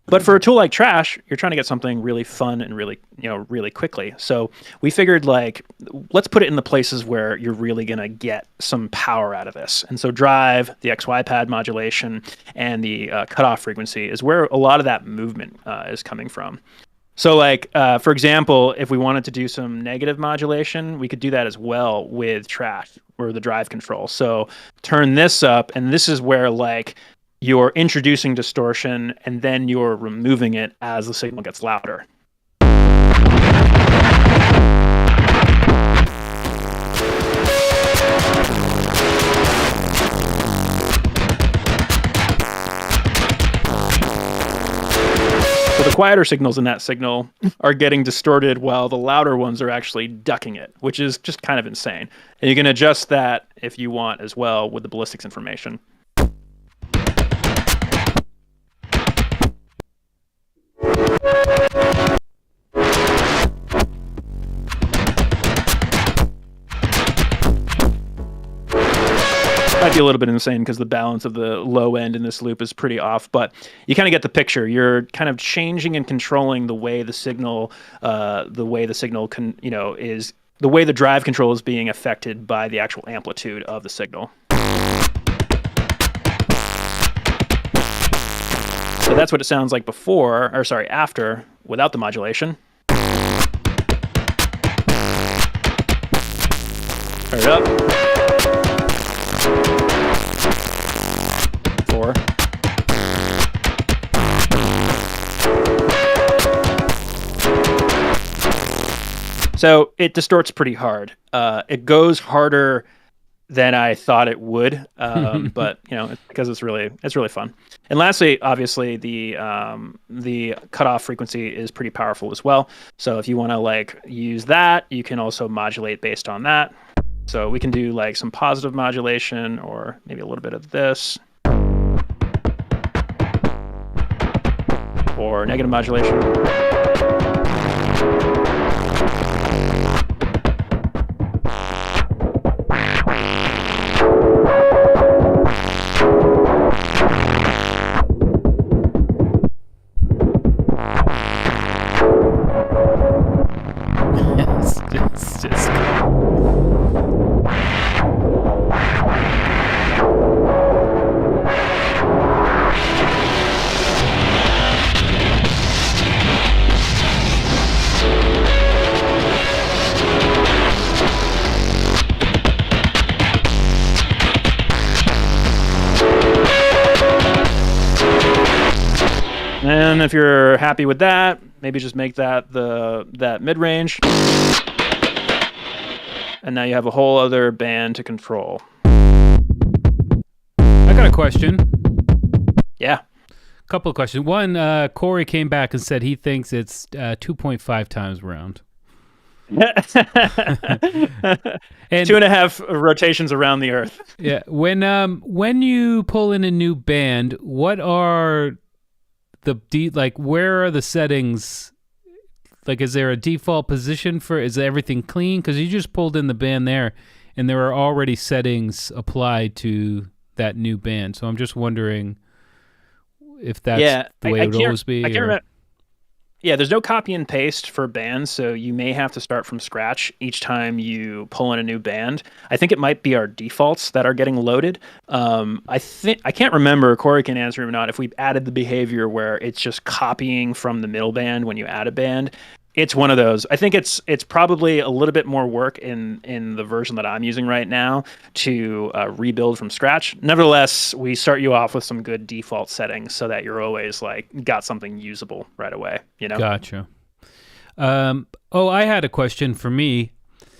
But for a tool like Trash, you're trying to get something really fun and really, really quickly. So we figured, like, let's put it in the places where you're really going to get some power out of this. And so Drive, the XY pad modulation, and the cutoff frequency is where a lot of that movement is coming from. So, like, for example, if we wanted to do some negative modulation, we could do that as well with Trash or the Drive control. So turn this up, and this is where, like, you're introducing distortion, and then you're removing it as the signal gets louder. the quieter signals in that signal are getting distorted while the louder ones are actually ducking it, which is just kind of insane. And you can adjust that if you want as well with the ballistics information. Might be a little bit insane because the balance of the low end in this loop is pretty off, but you kind of get the picture. You're kind of changing and controlling the way the signal, is the way the drive control is being affected by the actual amplitude of the signal. So that's what it sounds like after, without the modulation. Turn it up. 4. So it distorts pretty hard. It goes harder than I thought it would, but it's because it's really fun. And lastly, obviously, the cutoff frequency is pretty powerful as well. So if you want to use that, you can also modulate based on that. So we can do some positive modulation or maybe a little bit of this. Or negative modulation. it's just And if you're happy with that, maybe just make that that mid-range. And now you have a whole other band to control. I got a question. Yeah. Couple of questions. One, Corey came back and said he thinks it's 2.5 times round. And 2.5 rotations around the Earth. Yeah. When you pull in a new band, what are where are the settings? Is there a default position is everything clean? Because you just pulled in the band there, and there are already settings applied to that new band. So I'm just wondering if that's the way it would always be. I can't remember. Yeah, there's no copy and paste for bands, so you may have to start from scratch each time you pull in a new band. I think it might be our defaults that are getting loaded. I can't remember, Corey can answer or not, if we've added the behavior where it's just copying from the middle band when you add a band. It's one of those. I think it's probably a little bit more work in the version that I'm using right now to rebuild from scratch. Nevertheless, we start you off with some good default settings so that you're always got something usable right away. Gotcha. I had a question for me.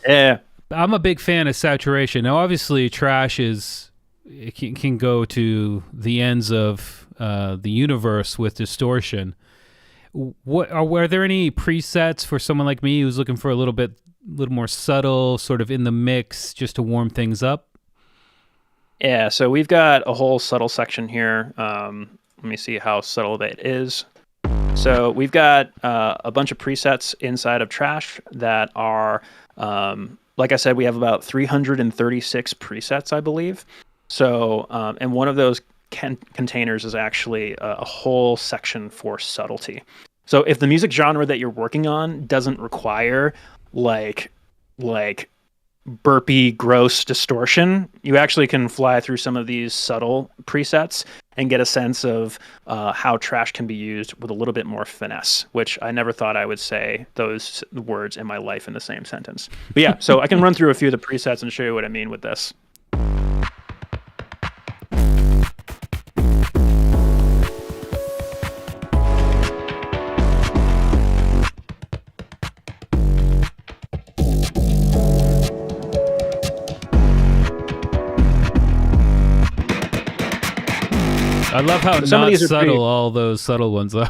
Yeah. I'm a big fan of saturation. Now, obviously, trash can go to the ends of the universe with distortion. Were there any presets for someone like me who's looking for a little more subtle, sort of in the mix, just to warm things up? Yeah, so we've got a whole subtle section here. Let me see how subtle that is. So we've got a bunch of presets inside of Trash that are, like I said, we have about 336 presets, I believe. So, and one of those containers is actually a whole section for subtlety. So if the music genre that you're working on doesn't require like burpy, gross distortion, you actually can fly through some of these subtle presets and get a sense of how trash can be used with a little bit more finesse, which I never thought I would say those words in my life in the same sentence. But yeah, so I can run through a few of the presets and show you what I mean with this. I love how some of not these are subtle pretty- all those subtle ones are.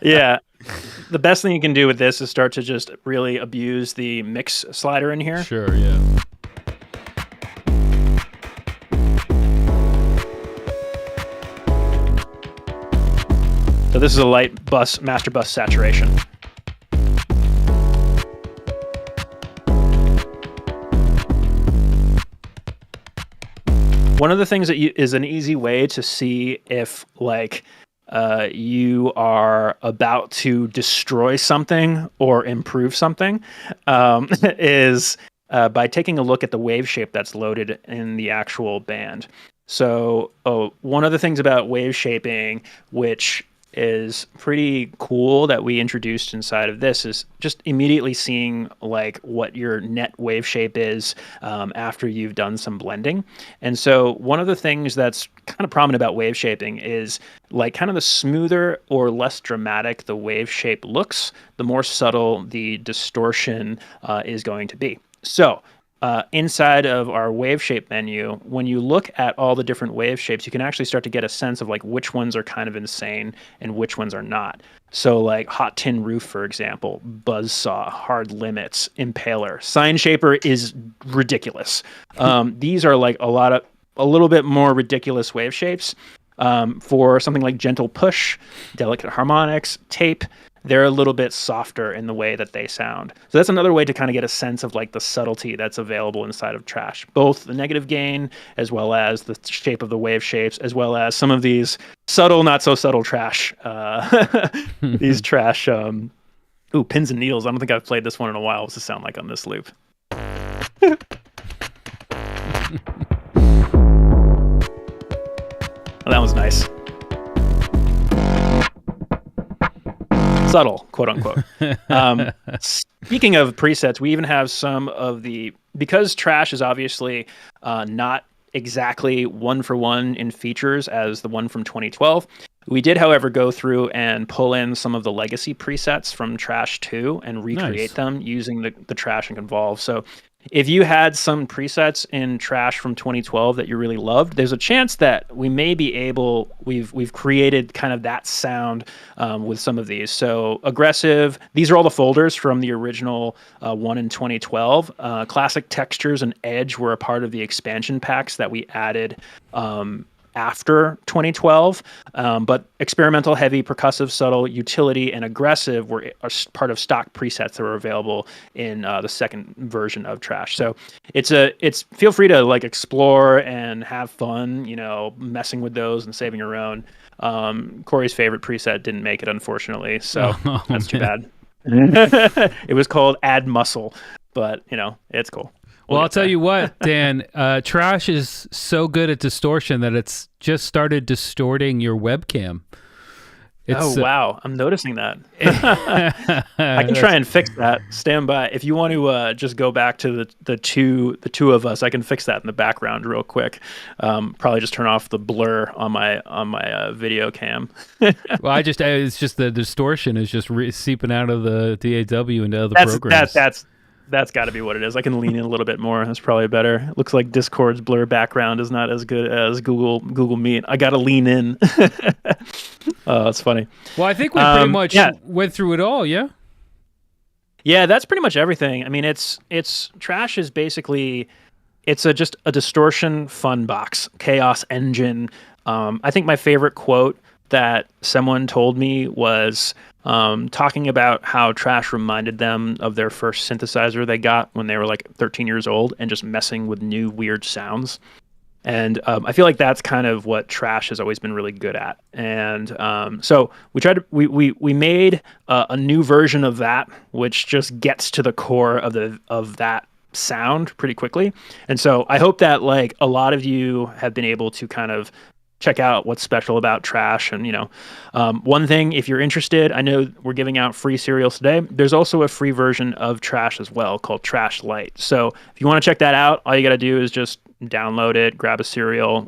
Yeah. The best thing you can do with this is start to just really abuse the mix slider in here. Sure, yeah. So this is a light master bus saturation. One of the things that is an easy way to see if like you are about to destroy something or improve something is by taking a look at the wave shape that's loaded in the actual band. So one of the things about wave shaping, which is pretty cool that we introduced inside of this, is just immediately seeing like what your net wave shape is after you've done some blending. And so one of the things that's kind of prominent about wave shaping is like kind of the smoother or less dramatic the wave shape looks, the more subtle the distortion is going to be. So inside of our wave shape menu, when you look at all the different wave shapes, you can actually start to get a sense of like which ones are kind of insane and which ones are not. So like hot tin roof, for example, buzzsaw, hard limits, impaler, sign shaper is ridiculous. These are like a little bit more ridiculous wave shapes. For something like gentle push, delicate harmonics, tape, they're a little bit softer in the way that they sound. So that's another way to kind of get a sense of like the subtlety that's available inside of Trash, both the negative gain as well as the shape of the wave shapes, as well as some of these subtle, not so subtle Trash. These Trash, pins and needles. I don't think I've played this one in a while. What's it sound like on this loop? Well, that was nice. Subtle, quote unquote. Speaking of presets, we even have some of because Trash is obviously not exactly one for one in features as the one from 2012. We did, however, go through and pull in some of the legacy presets from Trash 2 and recreate them using the Trash and Convolve. So if you had some presets in Trash from 2012 that you really loved, there's a chance that we may be able, we've created kind of that sound with some of these. So aggressive, these are all the folders from the original one in 2012. Classic textures and edge were a part of the expansion packs that we added after 2012, but experimental, heavy, percussive, subtle, utility, and aggressive are part of stock presets that were available in the second version of Trash. So it's feel free to like explore and have fun, messing with those and saving your own. Corey's favorite preset didn't make it, unfortunately, so that's too bad. It was called Add Muscle, but it's cool. Well, I'll tell you what, Dan, Trash is so good at distortion that it's just started distorting your webcam. Wow. I'm noticing that. I can try and fix that. Stand by. If you want to just go back to the two of us, I can fix that in the background real quick. Probably just turn off the blur on my video cam. Well, it's just the distortion is just seeping out of the DAW into other programs. That's got to be what it is. I can lean in a little bit more. That's probably better. It looks like Discord's blur background is not as good as Google Meet. I got to lean in. It's funny. Well, I think we pretty much went through it all, yeah? Yeah, that's pretty much everything. I mean, it's Trash is basically, just a distortion fun box, chaos engine. I think my favorite quote that someone told me was talking about how Trash reminded them of their first synthesizer they got when they were like 13 years old and just messing with new weird sounds. And I feel like that's kind of what Trash has always been really good at. And so we made a new version of that, which just gets to the core of that sound pretty quickly. And so I hope that like a lot of you have been able to kind of check out what's special about Trash. And, one thing, if you're interested, I know we're giving out free serials today. There's also a free version of Trash as well called Trash Lite. So if you want to check that out, all you got to do is just download it, grab a serial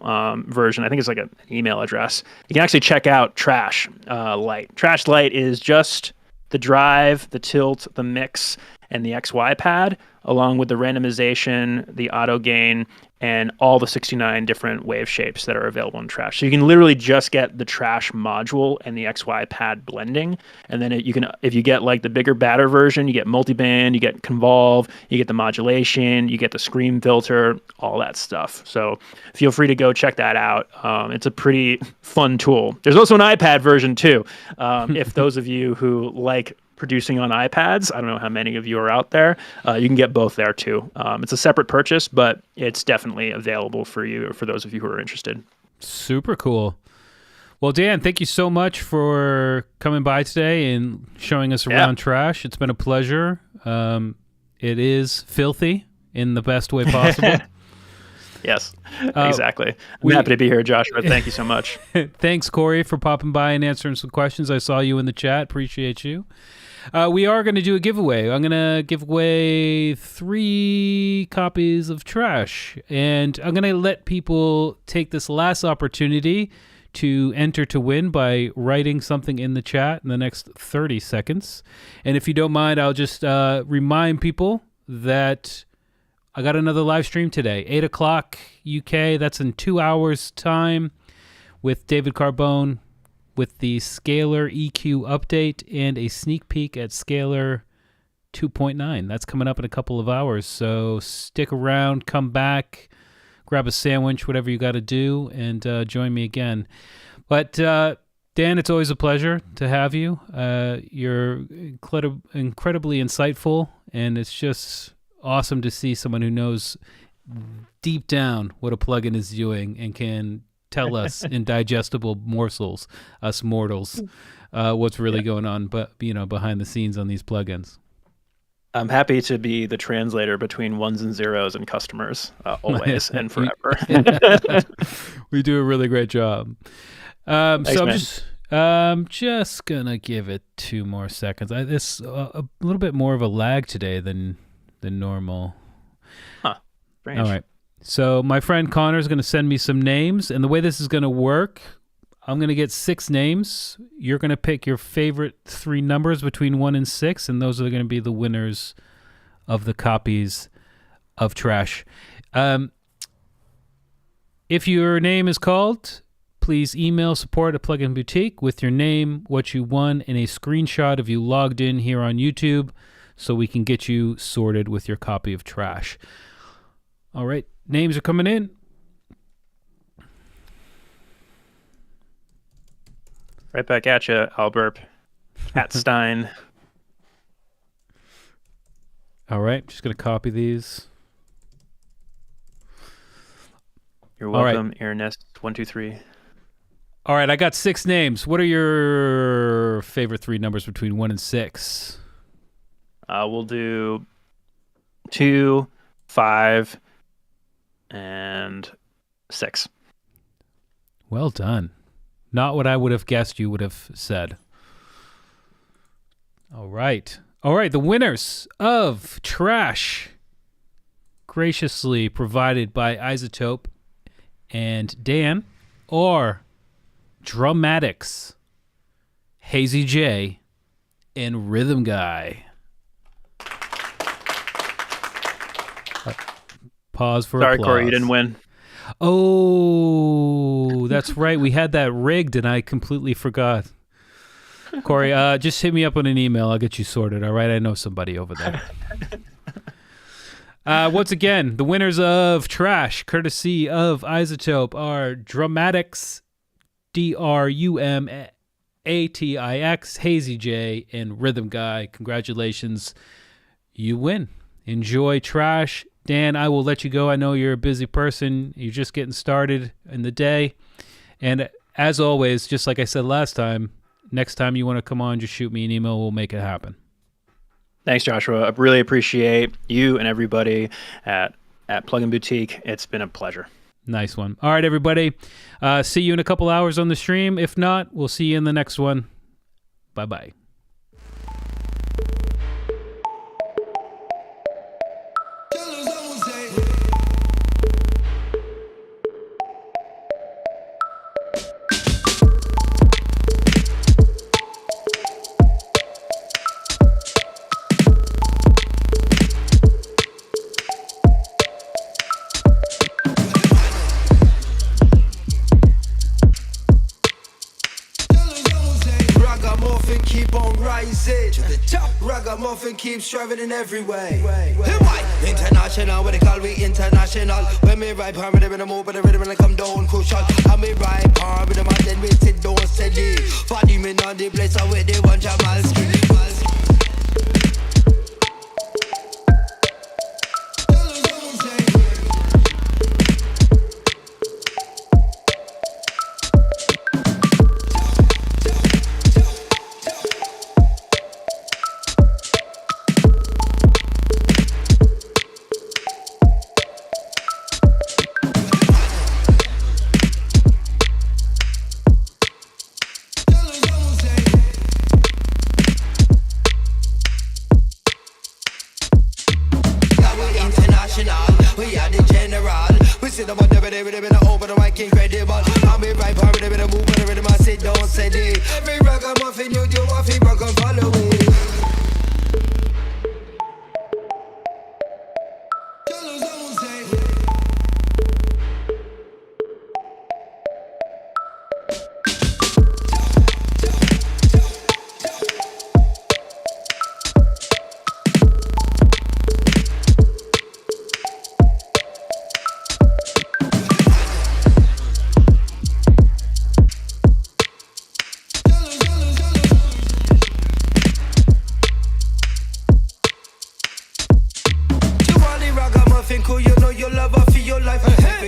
version. I think it's like an email address. You can actually check out Trash Lite. Trash Lite is just the drive, the tilt, the mix, and the XY pad, along with the randomization, the auto gain, and all the 69 different wave shapes that are available in Trash. So you can literally just get the Trash module and the XY pad blending. And then you can, if you get like the bigger, badder version, you get Multiband, you get Convolve, you get the modulation, you get the scream filter, all that stuff. So feel free to go check that out. It's a pretty fun tool. There's also an iPad version too. If those of you who like producing on iPads, I don't know how many of you are out there, you can get both there too. It's a separate purchase, but it's definitely available for you, or for those of you who are interested. Super cool. Well, Dan, thank you so much for coming by today and showing us around Trash. It's been a pleasure. It is filthy in the best way possible. Yes, exactly. I'm happy to be here, Joshua. Thank you so much. Thanks, Corey, for popping by and answering some questions. I saw you in the chat. Appreciate you. We are going to do a giveaway. I'm going to give away 3 copies of Trash, and I'm going to let people take this last opportunity to enter to win by writing something in the chat in the next 30 seconds. And if you don't mind, I'll just remind people that I got another live stream today, 8 o'clock UK. That's in 2 hours' time with David Carbone with the Scalar EQ update and a sneak peek at Scalar 2.9. That's coming up in a couple of hours. So stick around, come back, grab a sandwich, whatever you got to do, and join me again. But Dan, it's always a pleasure to have you. You're incredibly insightful, and it's just awesome to see someone who knows deep down what a plugin is doing and can tell us in digestible morsels, us mortals, what's really going on, but behind the scenes on these plugins. I'm happy to be the translator between ones and zeros and customers, always and forever. We do a really great job. Thanks, so I'm just gonna give it 2 more seconds. This a little bit more of a lag today than normal. Huh. Strange. All right. So my friend Connor is going to send me some names, and the way this is going to work, I'm going to get 6 names. You're going to pick your favorite 3 numbers between 1 and 6, and those are going to be the winners of the copies of Trash. If your name is called, please email support@PluginBoutique with your name, what you won, and a screenshot of you logged in here on YouTube so we can get you sorted with your copy of Trash. All right. Names are coming in. Right back at you, Albert. Stein. All right. Just going to copy these. You're welcome, Ernest123. All right. I got 6 names. What are your favorite 3 numbers between 1 and 6? We'll do 2, 5, and 6. Well done. Not what I would have guessed you would have said. All right. The winners of Trash, graciously provided by iZotope and Dan, are Dramatics, Hazy J, and Rhythm Guy. Pause for Sorry, applause. Corey, you didn't win. Oh, that's right. We had that rigged, and I completely forgot. Corey, just hit me up on an email. I'll get you sorted, all right? I know somebody over there. Once again, the winners of Trash, courtesy of iZotope, are Dramatics, DRUMATIX, Hazy J, and Rhythm Guy. Congratulations. You win. Enjoy Trash. Dan, I will let you go. I know you're a busy person. You're just getting started in the day. And as always, just like I said last time, next time you want to come on, just shoot me an email. We'll make it happen. Thanks, Joshua. I really appreciate you and everybody at Plugin Boutique. It's been a pleasure. Nice one. All right, everybody. See you in a couple hours on the stream. If not, we'll see you in the next one. Bye-bye. ragamuffin keeps driving in every way. Hey, why? International, what they call we international. When me ride palm rhythm in the move, but the rhythm when I come down crucial. And me ride palm rhythm and then we sit down steady. Body me on the place, I with the one Jamalski.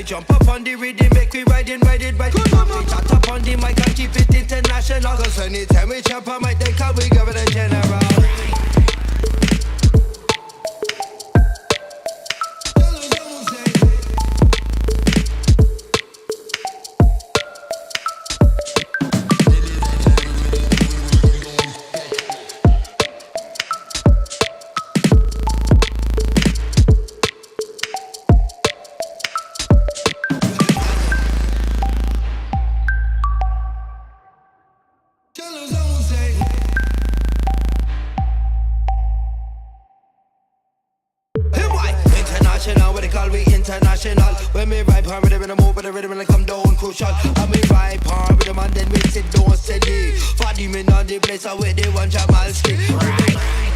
Jump up on the rhythm, make we ride it right. We chat up on the mic and keep it international. Cause anytime we chop a mic, they call we give it a general. International, when me ride palm rhythm in the move, but the rhythm when I come down crucial. And me ride palm rhythm and then we sit down steady. Body me on the place, I with the one Jamalski.